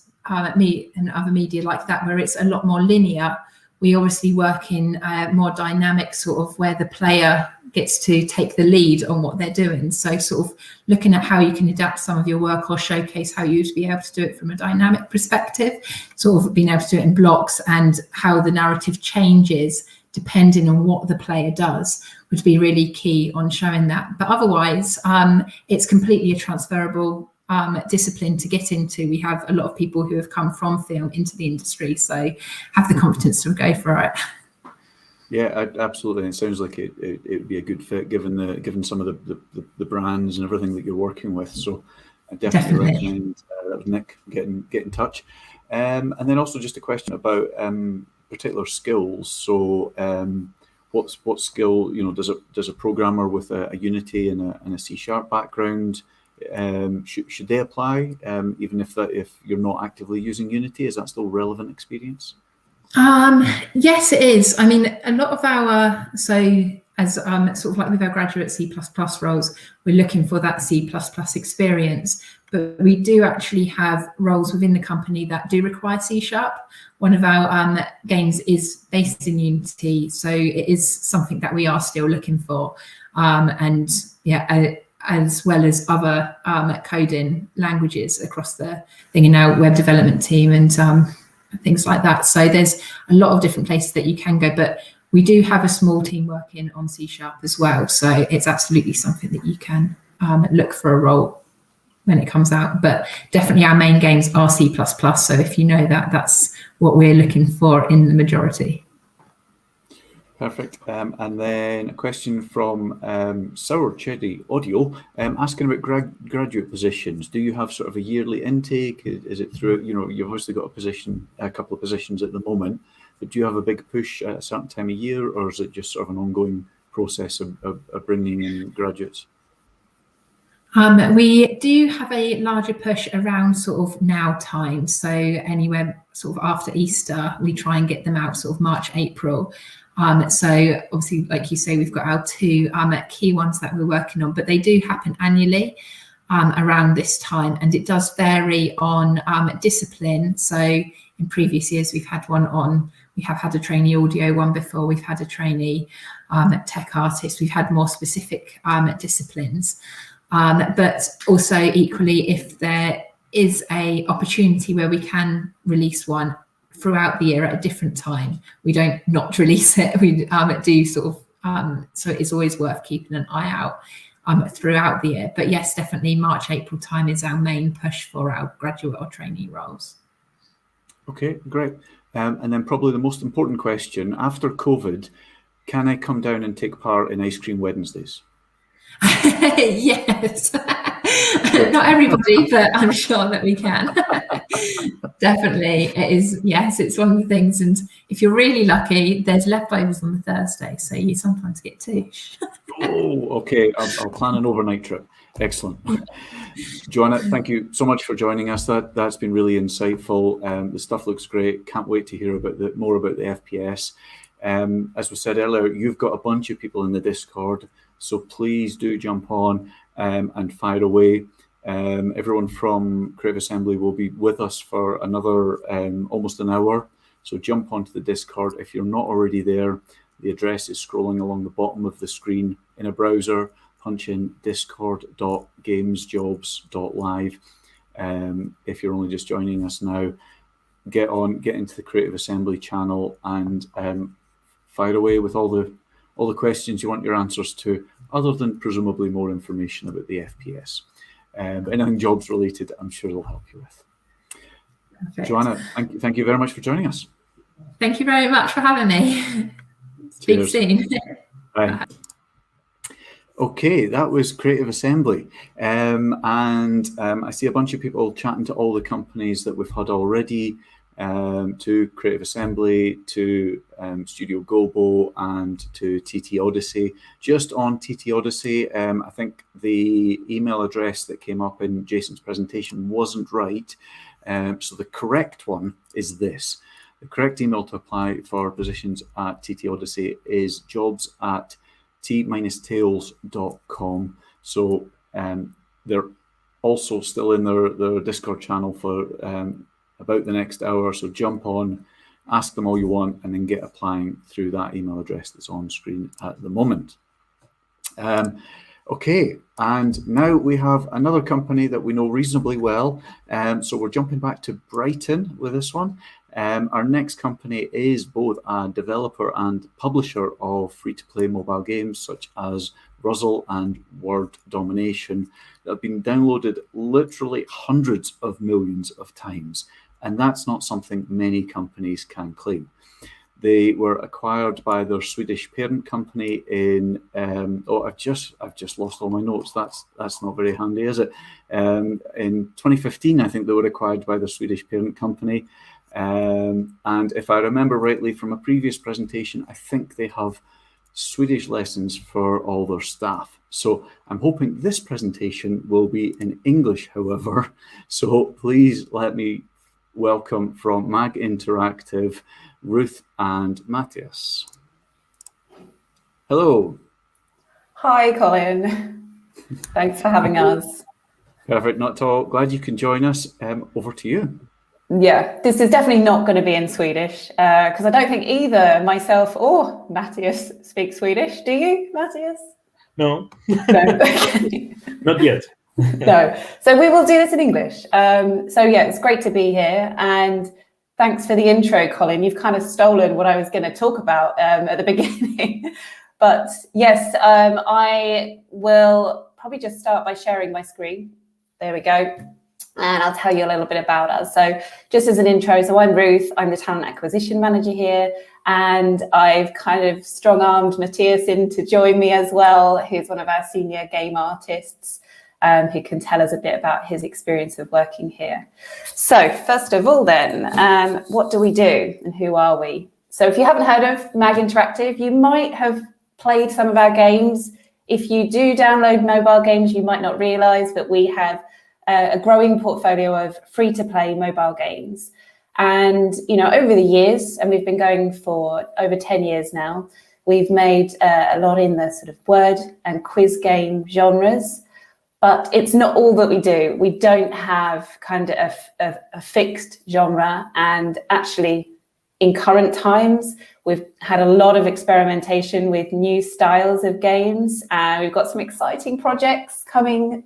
Speaker 6: me and other media like that, where it's a lot more linear, we obviously work in more dynamic sort of where the player gets to take the lead on what they're doing. So sort of looking at how you can adapt some of your work or showcase how you'd be able to do it from a dynamic perspective, sort of being able to do it in blocks, and how the narrative changes depending on what the player does would be really key on showing that. But otherwise, it's completely a transferable discipline to get into. We have a lot of people who have come from film into the industry, so have the confidence to go for it.
Speaker 1: Yeah, absolutely. It sounds like it would be a good fit given some of the brands and everything that you're working with. So I definitely recommend Nick get in touch. And then also just a question about particular skills. So what skill, does a programmer with a Unity and a C# background, should they apply, even if you're not actively using Unity? Is that still relevant experience?
Speaker 6: Yes, it is. I mean, a lot of our, as sort of like with our graduate C++ roles, we're looking for that C++ experience, but we do actually have roles within the company that do require C#. One of our games is based in Unity, so it is something that we are still looking for. And yeah, as well as other coding languages across the thing in our web development team and things like that. So there's a lot of different places that you can go, but we do have a small team working on C# as well. So it's absolutely something that you can look for a role when it comes out. But definitely our main games are C++. So if you know that, that's what we're looking for in the majority.
Speaker 1: Perfect. And then a question from Sour Cherry Audio asking about graduate positions. Do you have sort of a yearly intake? Is it through, you've obviously got a couple of positions at the moment, but do you have a big push at a certain time of year, or is it just sort of an ongoing process of bringing in graduates?
Speaker 6: We do have a larger push around sort of now time. So anywhere sort of after Easter, we try and get them out sort of March, April. So obviously, like you say, we've got our two key ones that we're working on, but they do happen annually around this time, and it does vary on discipline. So in previous years, we have had a trainee audio one before, we've had a trainee tech artist, we've had more specific disciplines. But also equally, if there is a opportunity where we can release one throughout the year at a different time, we don't not release it. We do sort of, so it is always worth keeping an eye out throughout the year. But yes, definitely March, April time is our main push for our graduate or trainee roles.
Speaker 1: Okay, great. And then probably the most important question, after COVID, can I come down and take part in Ice Cream Wednesdays?
Speaker 6: Yes. Not everybody, but I'm sure that we can. Definitely, it is. Yes, it's one of the things. And if you're really lucky, there's leftovers on the Thursday, so you sometimes get two.
Speaker 1: Oh, okay. I'll plan an overnight trip. Excellent. Joanna, thank you so much for joining us. That's been really insightful. The stuff looks great. Can't wait to hear about more about the FPS. As we said earlier, you've got a bunch of people in the Discord, so please do jump on and fire away. Everyone from Creative Assembly will be with us for another almost an hour. So jump onto the Discord. If you're not already there, the address is scrolling along the bottom of the screen in a browser. Punch in discord.gamesjobs.live. If you're only just joining us now, get into the Creative Assembly channel and fire away with all the questions you want your answers to, other than presumably more information about the FPS. But anything jobs related, I'm sure they'll help you with. Perfect. Joanna, thank you very much for joining us.
Speaker 6: Thank you very much for having me. Speak soon.
Speaker 1: Bye. Okay, that was Creative Assembly. I see a bunch of people chatting to all the companies that we've had already, to Creative Assembly, to Studio Gobo, and to TT Odyssey. Just on TT Odyssey, I think the email address that came up in Jason's presentation wasn't right. So the correct one is this. The correct email to apply for positions at TT Odyssey is jobs@t-tails.com. So they're also still in their Discord channel for about the next hour. So jump on, ask them all you want, and then get applying through that email address that's on screen at the moment. Okay, and now we have another company that we know reasonably well. So we're jumping back to Brighton with this one. Our next company is both a developer and publisher of free-to-play mobile games such as Ruzzle and Word Domination that have been downloaded literally hundreds of millions of times. And that's not something many companies can claim. They were acquired by their Swedish parent company in, I've just lost all my notes. That's not very handy, is it? In 2015, I think they were acquired by the Swedish parent company. And if I remember rightly from a previous presentation, I think they have Swedish lessons for all their staff. So I'm hoping this presentation will be in English, however. So please let me welcome from MAG Interactive, Ruth and Matthias. Hello.
Speaker 7: Hi, Colin. Thanks for having us.
Speaker 1: Perfect, not at all. Glad you can join us. Over to you.
Speaker 7: Yeah, this is definitely not going to be in Swedish because I don't think either myself or Matthias speak Swedish. Do you, Matthias?
Speaker 8: No.
Speaker 7: No.
Speaker 8: Not yet.
Speaker 7: No. So we will do this in English. So yeah, it's great to be here. And thanks for the intro, Colin. You've kind of stolen what I was going to talk about at the beginning. But yes, I will probably just start by sharing my screen. There we go. And I'll tell you a little bit about us. So just as an intro, so I'm Ruth, I'm the talent acquisition manager here, and I've kind of strong-armed Matthias in to join me as well, who's one of our senior game artists, who can tell us a bit about his experience of working here. So first of all then, what do we do and who are we? So if you haven't heard of MAG Interactive, you might have played some of our games. If you do download mobile games, you might not realise that we have a growing portfolio of free-to-play mobile games. And, you know, over the years, and we've been going for over 10 years now, we've made a lot in the sort of word and quiz game genres, but it's not all that we do. We don't have kind of a fixed genre. And actually, in current times, we've had a lot of experimentation with new styles of games. And we've got some exciting projects coming,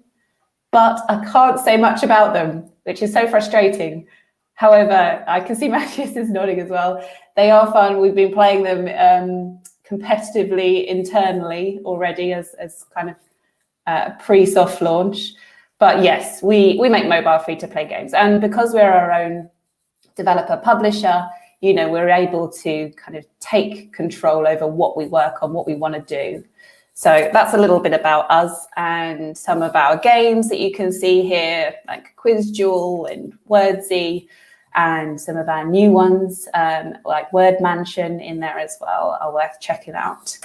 Speaker 7: but I can't say much about them, which is so frustrating. However, I can see Matthias is nodding as well. They are fun. We've been playing them competitively internally already as kind of pre-soft launch. But yes, we make mobile free-to-play games. And because we're our own developer publisher, you know, we're able to kind of take control over what we work on, what we want to do. So that's a little bit about us and some of our games that you can see here, like Quiz Duel and Wordsy, and some of our new ones, like Word Mansion in there as well, are worth checking out.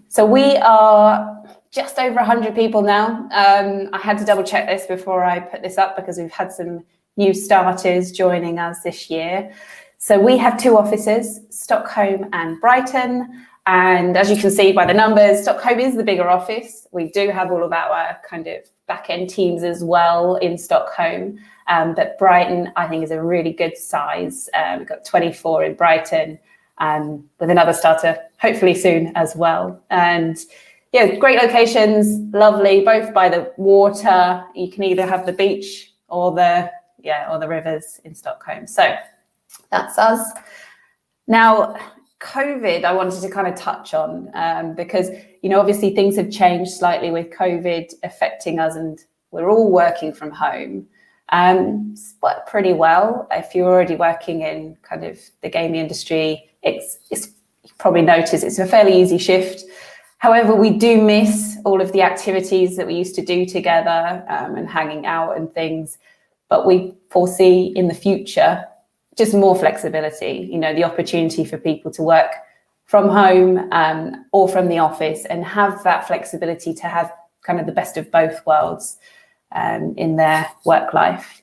Speaker 7: So we are just over 100 people now. I had to double check this before I put this up because we've had some new starters joining us this year. So we have 2 offices, Stockholm and Brighton. And as you can see by the numbers, Stockholm is the bigger office. We do have all of our kind of back-end teams as well in Stockholm. But Brighton, I think, is a really good size. We've got 24 in Brighton, with another starter hopefully soon as well. And yeah, great locations, lovely, both by the water. You can either have the beach or the rivers in Stockholm. So that's us. Now, COVID, I wanted to kind of touch on because, you know, obviously things have changed slightly with COVID affecting us, and we're all working from home. It's worked pretty well. If you're already working in kind of the gaming industry, it's you probably noticed it's a fairly easy shift. However, we do miss all of the activities that we used to do together and hanging out and things. But we foresee in the future just more flexibility, you know, the opportunity for people to work from home or from the office and have that flexibility to have kind of the best of both worlds in their work life.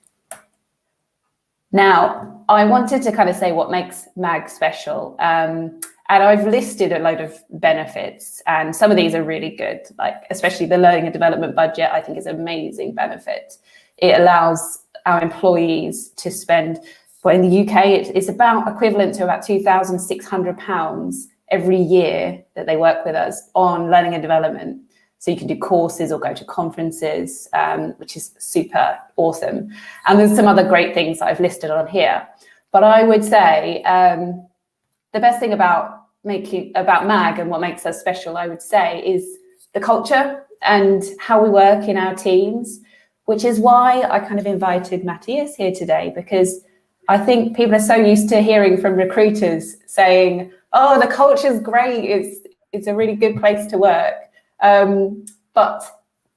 Speaker 7: Now, I wanted to kind of say what makes MAG special. And I've listed a load of benefits, and some of these are really good, like especially the learning and development budget, I think is an amazing benefit. It allows our employees to spend, well, in the UK, it's about equivalent to about £2,600 every year that they work with us on learning and development. So you can do courses or go to conferences, which is super awesome. And there's some other great things that I've listed on here. But I would say the best thing about MAG and what makes us special, I would say, is the culture and how we work in our teams, which is why I kind of invited Matthias here today, because I think people are so used to hearing from recruiters saying, oh, the culture's great, it's a really good place to work. But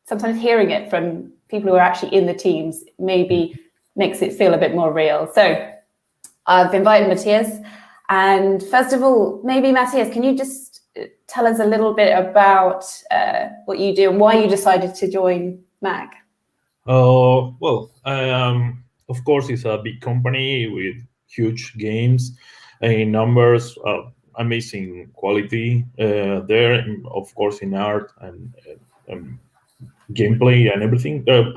Speaker 7: sometimes hearing it from people who are actually in the teams maybe makes it feel a bit more real. So I've invited Matthias. And first of all, maybe Matthias, can you just tell us a little bit about what you do and why you decided to join MAG?
Speaker 8: Of course, it's a big company with huge games in numbers, amazing quality there, of course, in art and gameplay and everything. That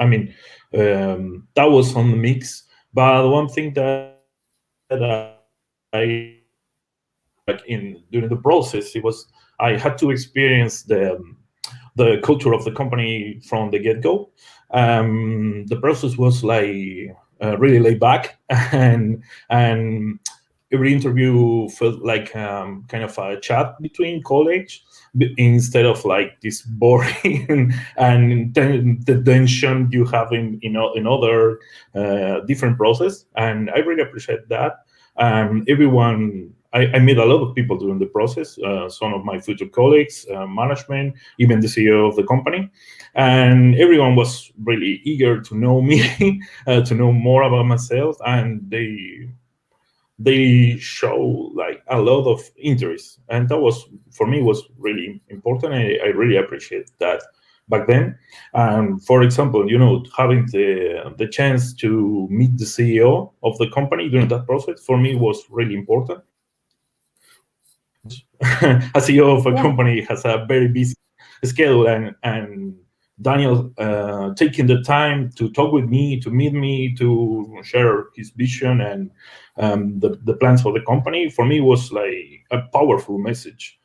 Speaker 8: was on the mix. But one thing that I during the process, I had to experience the culture of the company from the get-go. The process was like really laid back, and every interview felt like kind of a chat between colleagues instead of like this boring and the tension you have in other different process. And I really appreciate that. I met a lot of people during the process, some of my future colleagues, management, even the CEO of the company. And everyone was really eager to know me, to know more about myself. And they show like a lot of interest. And that was, for me, was really important. I really appreciate that back then. For example, you know, having the chance to meet the CEO of the company during that process, for me, was really important. A CEO of a company has a very busy schedule, and Daniel taking the time to talk with me, to meet me, to share his vision and the plans for the company, for me was like a powerful message.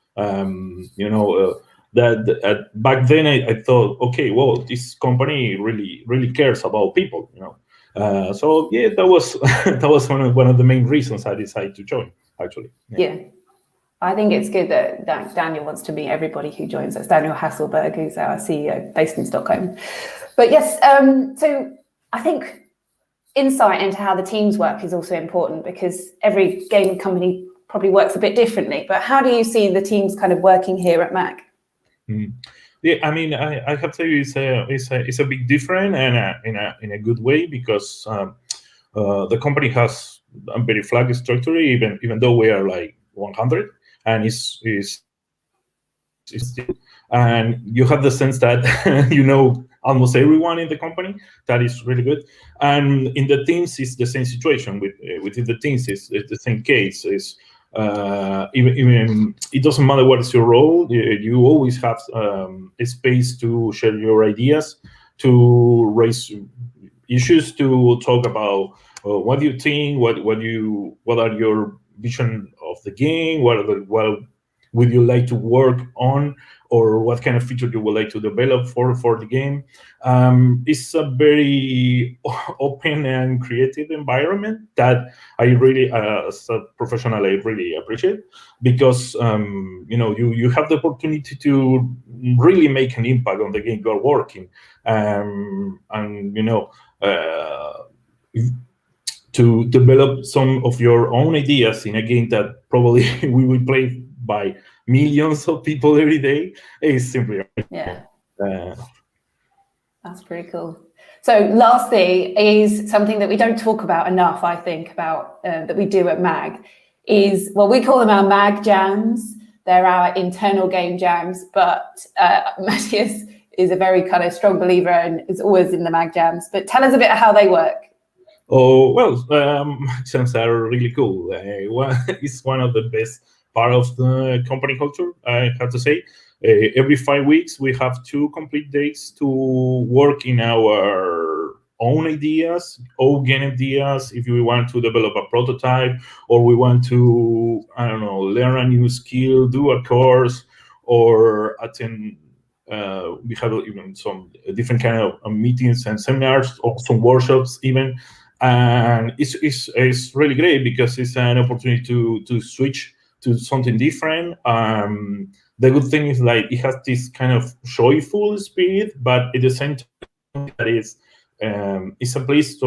Speaker 8: That back then I thought, okay, well, this company really cares about people, you know. So yeah, that was that was one of the main reasons I decided to join, actually.
Speaker 7: Yeah. I think it's good that Daniel wants to meet everybody who joins us. Daniel Hasselberg, who's our CEO based in Stockholm. But yes, so I think insight into how the teams work is also important, because every gaming company probably works a bit differently. But how do you see the teams kind of working here at MAG?
Speaker 8: Yeah, I mean, I have to tell you, it's a bit different, and in a good way, because the company has a very flat structure, even though we are like 100, and it's and you have the sense that you know almost everyone in the company. That is really good. And in the teams, it's the same situation. Within the teams, it's the same case. It's even it doesn't matter what is your role. You always have a space to share your ideas, to raise issues, to talk about what do you think, what are your vision of the game, what would you like to work on, or what kind of feature you would like to develop for the game. It's a very open and creative environment that I really, as a professional, I really appreciate, because you have the opportunity to really make an impact on the game you're working, and to develop some of your own ideas in a game that probably we will play by millions of people every day is simply
Speaker 7: that's pretty cool. So lastly is something that we don't talk about enough, I think, about that we do at MAG is, well, we call them our MAG jams. They're our internal game jams, but Matthias is a very kind of strong believer and is always in the MAG jams. But tell us a bit of how they work.
Speaker 8: Oh, well, jams are really cool. It's one of the best part of the company culture, I have to say. Every 5 weeks, we have 2 complete days to work in our own ideas, own game ideas. If we want to develop a prototype, or we want to, learn a new skill, do a course, or attend, we have even some different kind of meetings and seminars, or some workshops even. And it's really great, because it's an opportunity to switch to something different. The good thing is, like, it has this kind of joyful spirit, but at the same time, that it's a place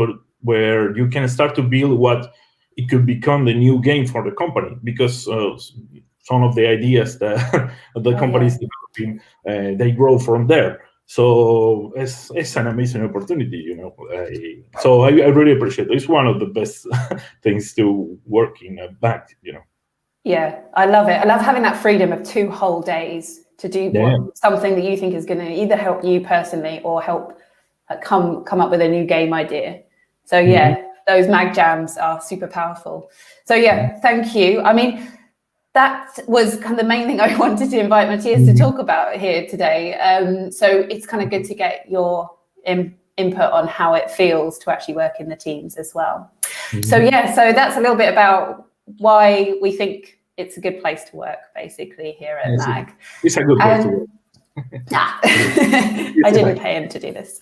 Speaker 8: where you can start to build what it could become the new game for the company, because some of the ideas that the company is developing, they grow from there. So it's an amazing opportunity, So I really appreciate it. It's one of the best things to work in a bank,
Speaker 7: Yeah, I love it. I love having that freedom of 2 whole days to do something that you think is going to either help you personally or help come up with a new game idea. So those MAG jams are super powerful. So thank you. I mean, that was kind of the main thing I wanted to invite Matthias to talk about here today. So it's kind of good to get your input on how it feels to actually work in the teams as well. So that's a little bit about why we think it's a good place to work, basically, here at MAG.
Speaker 8: It's a good place to work.
Speaker 7: I didn't pay him to do this.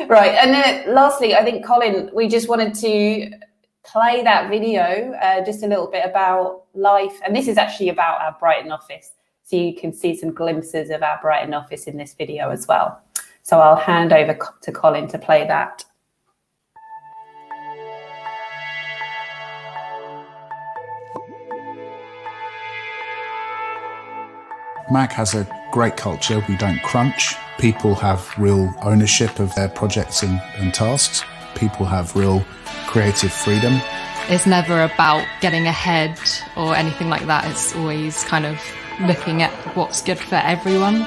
Speaker 7: Right, and then lastly, I think, Colin, we just wanted to play that video, just a little bit about life. And this is actually about our Brighton office. So you can see some glimpses of our Brighton office in this video as well. So I'll hand over to Colin to play that.
Speaker 9: MAG has a great culture. We don't crunch. People have real ownership of their projects and tasks. People have real creative freedom.
Speaker 10: It's never about getting ahead or anything like that. It's always kind of looking at what's good for everyone.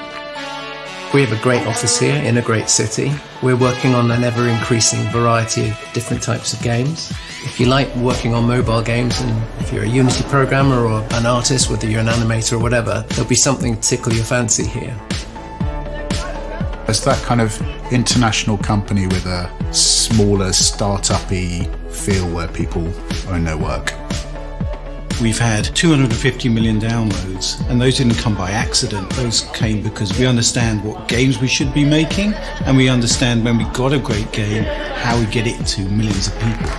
Speaker 11: We have a great office here in a great city. We're working on an ever-increasing variety of different types of games. If you like working on mobile games, and if you're a Unity programmer or an artist, whether you're an animator or whatever, there'll be something to tickle your fancy here.
Speaker 9: It's that kind of international company with a smaller startup-y feel where people own their work.
Speaker 12: We've had 250 million downloads, and those didn't come by accident. Those came because we understand what games we should be making, and we understand when we got a great game, how we get it to millions of people.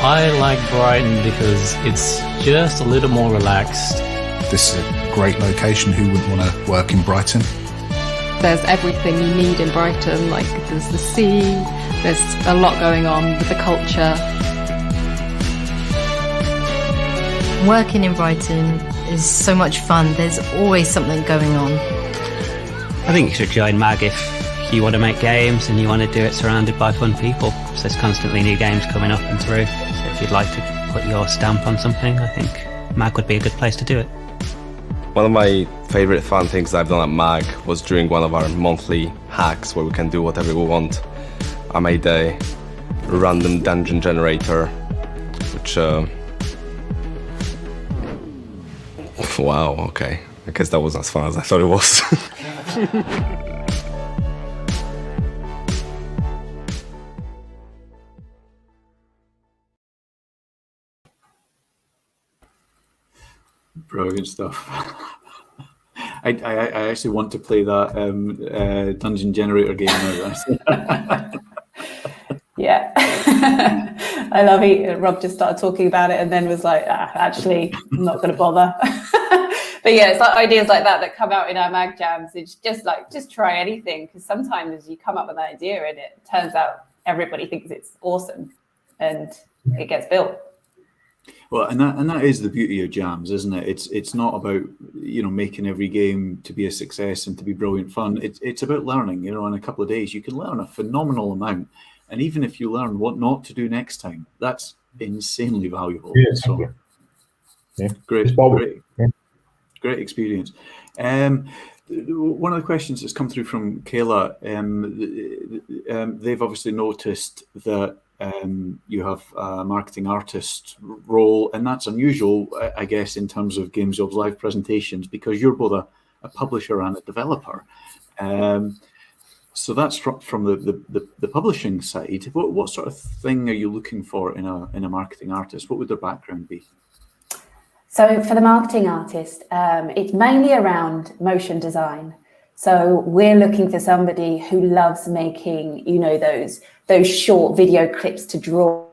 Speaker 13: I like Brighton because it's just a little more relaxed.
Speaker 9: This is a great location. Who wouldn't want to work in Brighton?
Speaker 10: There's everything you need in Brighton, like there's the sea, there's a lot going on with the culture.
Speaker 14: Working in Brighton is so much fun. There's always something going on.
Speaker 15: I think you should join MAG if you want to make games and you want to do it surrounded by fun people. So there's constantly new games coming up and through. So if you'd like to put your stamp on something, I think MAG would be a good place to do it.
Speaker 16: One of my favorite fun things I've done at MAG was during one of our monthly hacks where we can do whatever we want. I made a random dungeon generator, which wow, okay. I guess that wasn't as fun as I thought it was.
Speaker 1: Brilliant stuff. I actually want to play that dungeon generator game now.
Speaker 7: Yeah. I love it. Rob just started talking about it and then was like, actually, I'm not going to bother. But yeah, it's like ideas like that come out in our mag jams. It's just like, just try anything, because sometimes you come up with an idea and it turns out everybody thinks it's awesome and it gets built.
Speaker 1: Well, and that is the beauty of jams, isn't it? It's not about, you know, making every game to be a success and to be brilliant fun. It's about learning. You know, in a couple of days you can learn a phenomenal amount, and even if you learn what not to do next time, that's insanely valuable.
Speaker 8: Yeah,
Speaker 1: so,
Speaker 8: yeah.
Speaker 1: Great experience. One of the questions that's come through from Kayla, they've obviously noticed that you have a marketing artist role, and that's unusual, I guess, in terms of Games Jobs Live presentations, because you're both a publisher and a developer. So that's from the publishing side. What sort of thing are you looking for in a marketing artist? What would their background be?
Speaker 7: So for the marketing artist, it's mainly around motion design. So we're looking for somebody who loves making, you know, those short video clips to draw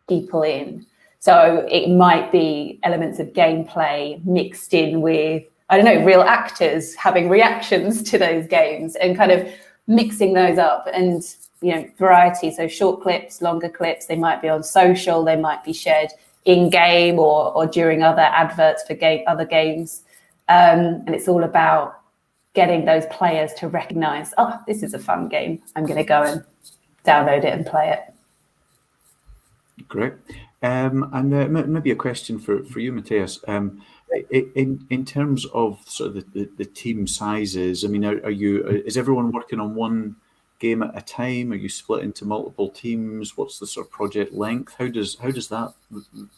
Speaker 7: people in. So it might be elements of gameplay mixed in with, I don't know, real actors having reactions to those games and kind of mixing those up, and, you know, variety. So short clips, longer clips, they might be on social, they might be shared in-game or during other adverts for other games. And it's all about getting those players to recognize, oh, this is a fun game. I'm going to go and download it and play it.
Speaker 1: Great. And maybe a question for you, Matthias. In terms of sort of the team sizes, I mean, is everyone working on one game at a time? Are you split into multiple teams? What's the sort of project length? How does that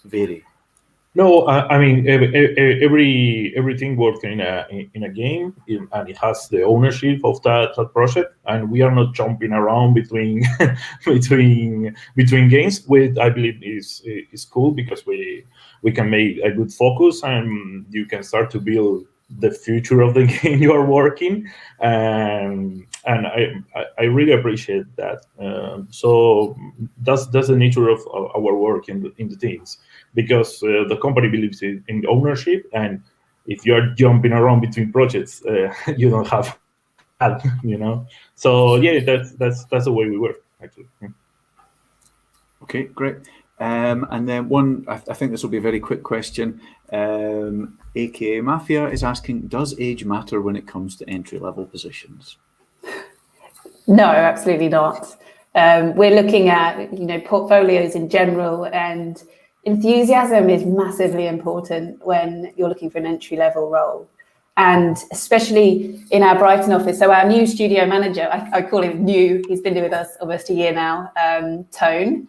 Speaker 1: vary?
Speaker 8: No, I mean, everything works in a game, and it has the ownership of that project, and we are not jumping around between between games. Which I believe is cool, because we can make a good focus, and you can start to build the future of the game you are working, and I really appreciate that. So that's the nature of our work in the teams, because the company believes in ownership, and if you are jumping around between projects, you don't have help, you know. So yeah, that's the way we work, actually.
Speaker 1: Okay, great. And then one, I think this will be a very quick question. AKA Mafia is asking, does age matter when it comes to entry-level positions?
Speaker 7: No, absolutely not. We're looking at, you know, portfolios in general, and enthusiasm is massively important when you're looking for an entry-level role. And especially in our Brighton office, so our new studio manager, I call him new, he's been with us almost a year now, Tone,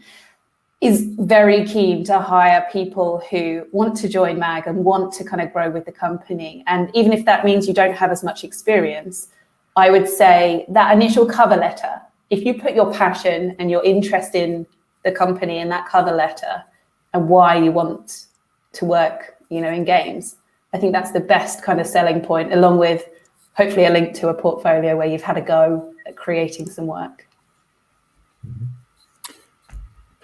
Speaker 7: is very keen to hire people who want to join MAG and want to kind of grow with the company. And even if that means you don't have as much experience, I would say that initial cover letter, if you put your passion and your interest in the company in that cover letter and why you want to work, you know, in games, I think that's the best kind of selling point, along with hopefully a link to a portfolio where you've had a go at creating some work.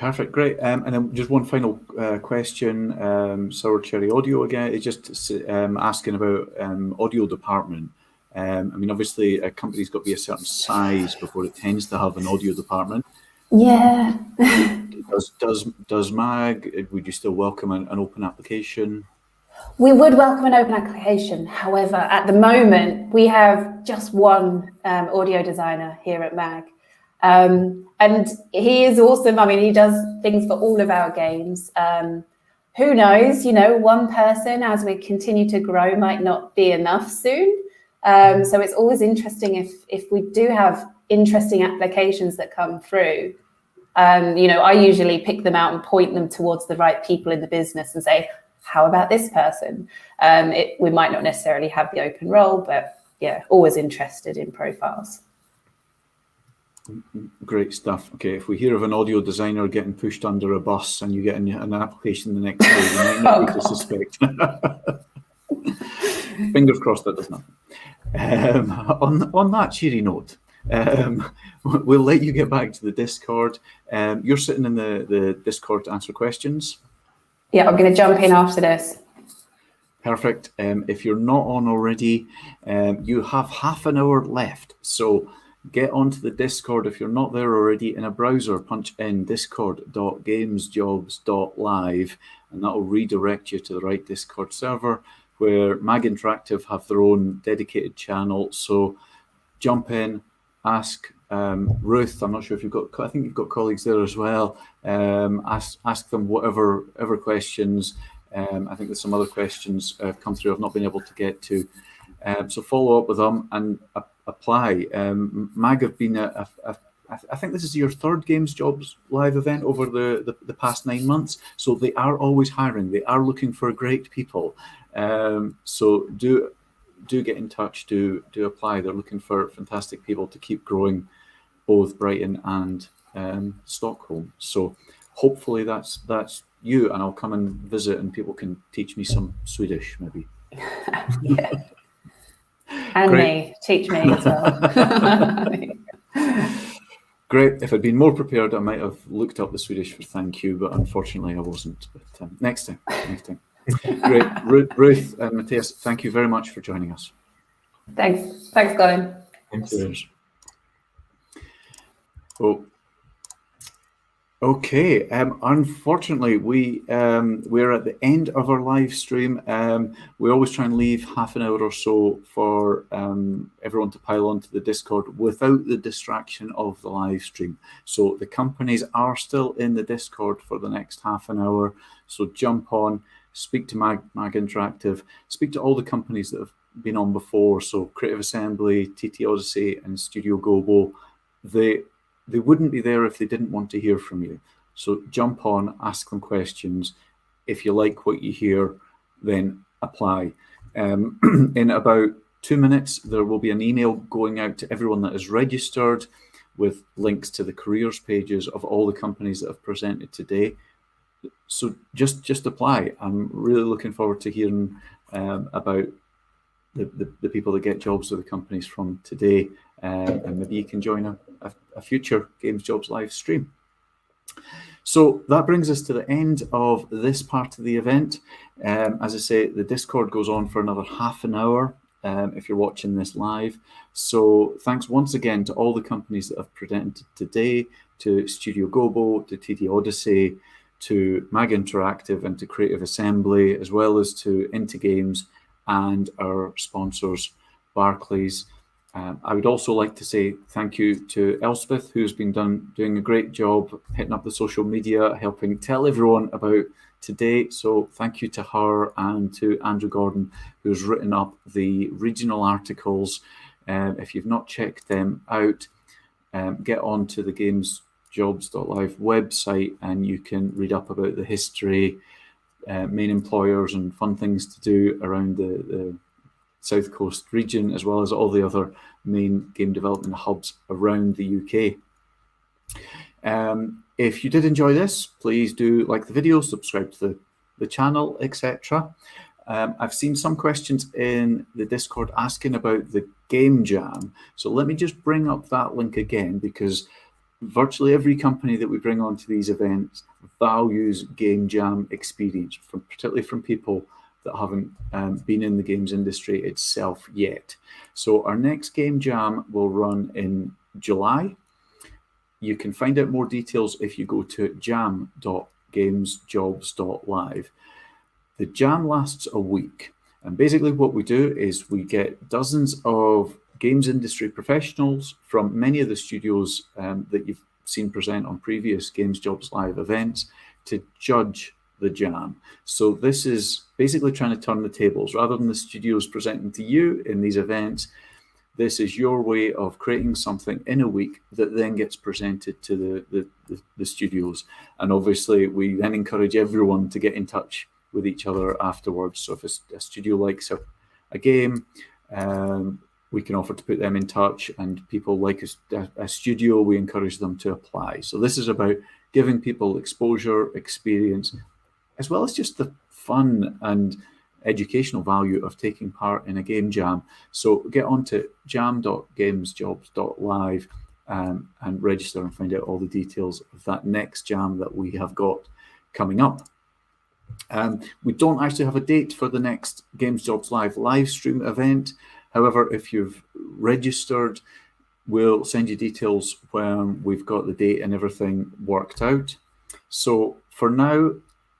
Speaker 1: Perfect, great. And then just one final question. Sour Cherry Audio again is just asking about audio department. I mean, obviously, a company's got to be a certain size before it tends to have an audio department.
Speaker 7: Yeah.
Speaker 1: Does MAG, would you still welcome an open application?
Speaker 7: We would welcome an open application. However, at the moment, we have just one audio designer here at MAG. And he is awesome. I mean, he does things for all of our games. Who knows, one person as we continue to grow might not be enough soon. So it's always interesting if we do have interesting applications that come through. I usually pick them out and point them towards the right people in the business and say, how about this person? We might not necessarily have the open role, but yeah, always interested in profiles.
Speaker 1: Great stuff. Okay, if we hear of an audio designer getting pushed under a bus and you get an application the next day, you might not be to suspect. Fingers crossed that does nothing. On that cheery note, we'll let you get back to the Discord. You're sitting in the Discord to answer questions.
Speaker 7: Yeah, I'm going to jump in after this.
Speaker 1: Perfect. If you're not on already, you have half an hour left. So get onto the Discord if you're not there already. In a browser, punch in discord.gamesjobs.live, and that will redirect you to the right Discord server where MAG Interactive have their own dedicated channel. So jump in, ask Ruth. I'm not sure if I think you've got colleagues there as well. Ask them whatever questions. I think there's some other questions come through I've not been able to get to. So follow up with them and apply. MAG have been I think this is your third Games Jobs Live event over the past 9 months. So they are always hiring. They are looking for great people. So do get in touch. Do apply. They're looking for fantastic people to keep growing both Brighton and Stockholm. So hopefully that's you, and I'll come and visit, and people can teach me some Swedish maybe.
Speaker 7: Yeah. And great. Me, teach me as well.
Speaker 1: Great. If I'd been more prepared, I might have looked up the Swedish for thank you, but unfortunately I wasn't. But next time. Great. Ruth and Matthias, thank you very much for joining us.
Speaker 7: Thanks, Colin.
Speaker 1: Thanks. Oh. Okay. Unfortunately, we're at the end of our live stream. We always try and leave half an hour or so for everyone to pile onto the Discord without the distraction of the live stream. So the companies are still in the Discord for the next half an hour. So jump on, speak to MAG Interactive, speak to all the companies that have been on before. So Creative Assembly, TT Odyssey, and Studio Gobo. They wouldn't be there if they didn't want to hear from you. So jump on, ask them questions. If you like what you hear, then apply. In about 2 minutes, there will be an email going out to everyone that is registered with links to the careers pages of all the companies that have presented today. So just apply. I'm really looking forward to hearing about the people that get jobs with the companies from today. And maybe you can join a future Games Jobs live stream. So that brings us to the end of this part of the event. As I say, the Discord goes on for another half an hour if you're watching this live. So thanks once again to all the companies that have presented today, to Studio Gobo, to TT Odyssey, to MAG Interactive, and to Creative Assembly, as well as to Into Games and our sponsors, Barclays. I would also like to say thank you to Elspeth, who's been doing a great job hitting up the social media, helping tell everyone about today. So thank you to her and to Andrew Gordon, who's written up the regional articles. If you've not checked them out, get on to the gamesjobs.live website and you can read up about the history, main employers and fun things to do around the South Coast region, as well as all the other main game development hubs around the UK. If you did enjoy this, please do like the video, subscribe to the channel, etc. I've seen some questions in the Discord asking about the Game Jam. So let me just bring up that link again, because virtually every company that we bring onto these events values game jam experience, particularly from people that haven't been in the games industry itself yet. So our next game jam will run in July. You can find out more details if you go to jam.gamesjobs.live. The jam lasts a week, and basically what we do is we get dozens of games industry professionals from many of the studios that you've seen present on previous Games Jobs Live events to judge the jam. So this is basically trying to turn the tables. Rather than the studios presenting to you in these events, this is your way of creating something in a week that then gets presented to the studios. And obviously we then encourage everyone to get in touch with each other afterwards. So if a studio likes a game, we can offer to put them in touch, and people like a studio, we encourage them to apply. So this is about giving people exposure, experience, as well as just the fun and educational value of taking part in a game jam. So get on to jam.gamesjobs.live and register and find out all the details of that next jam that we have got coming up. We don't actually have a date for the next Games Jobs Live live stream event. However, if you've registered, we'll send you details when we've got the date and everything worked out. So for now,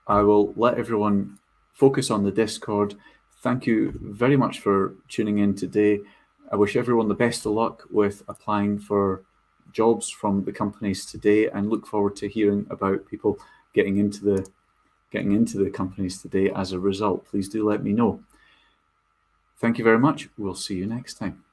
Speaker 1: I will let everyone focus on the Discord. Thank you very much for tuning in today. I wish everyone the best of luck with applying for jobs from the companies today, and look forward to hearing about people getting into the companies today as a result. Please do let me know. Thank you very much. We'll see you next time.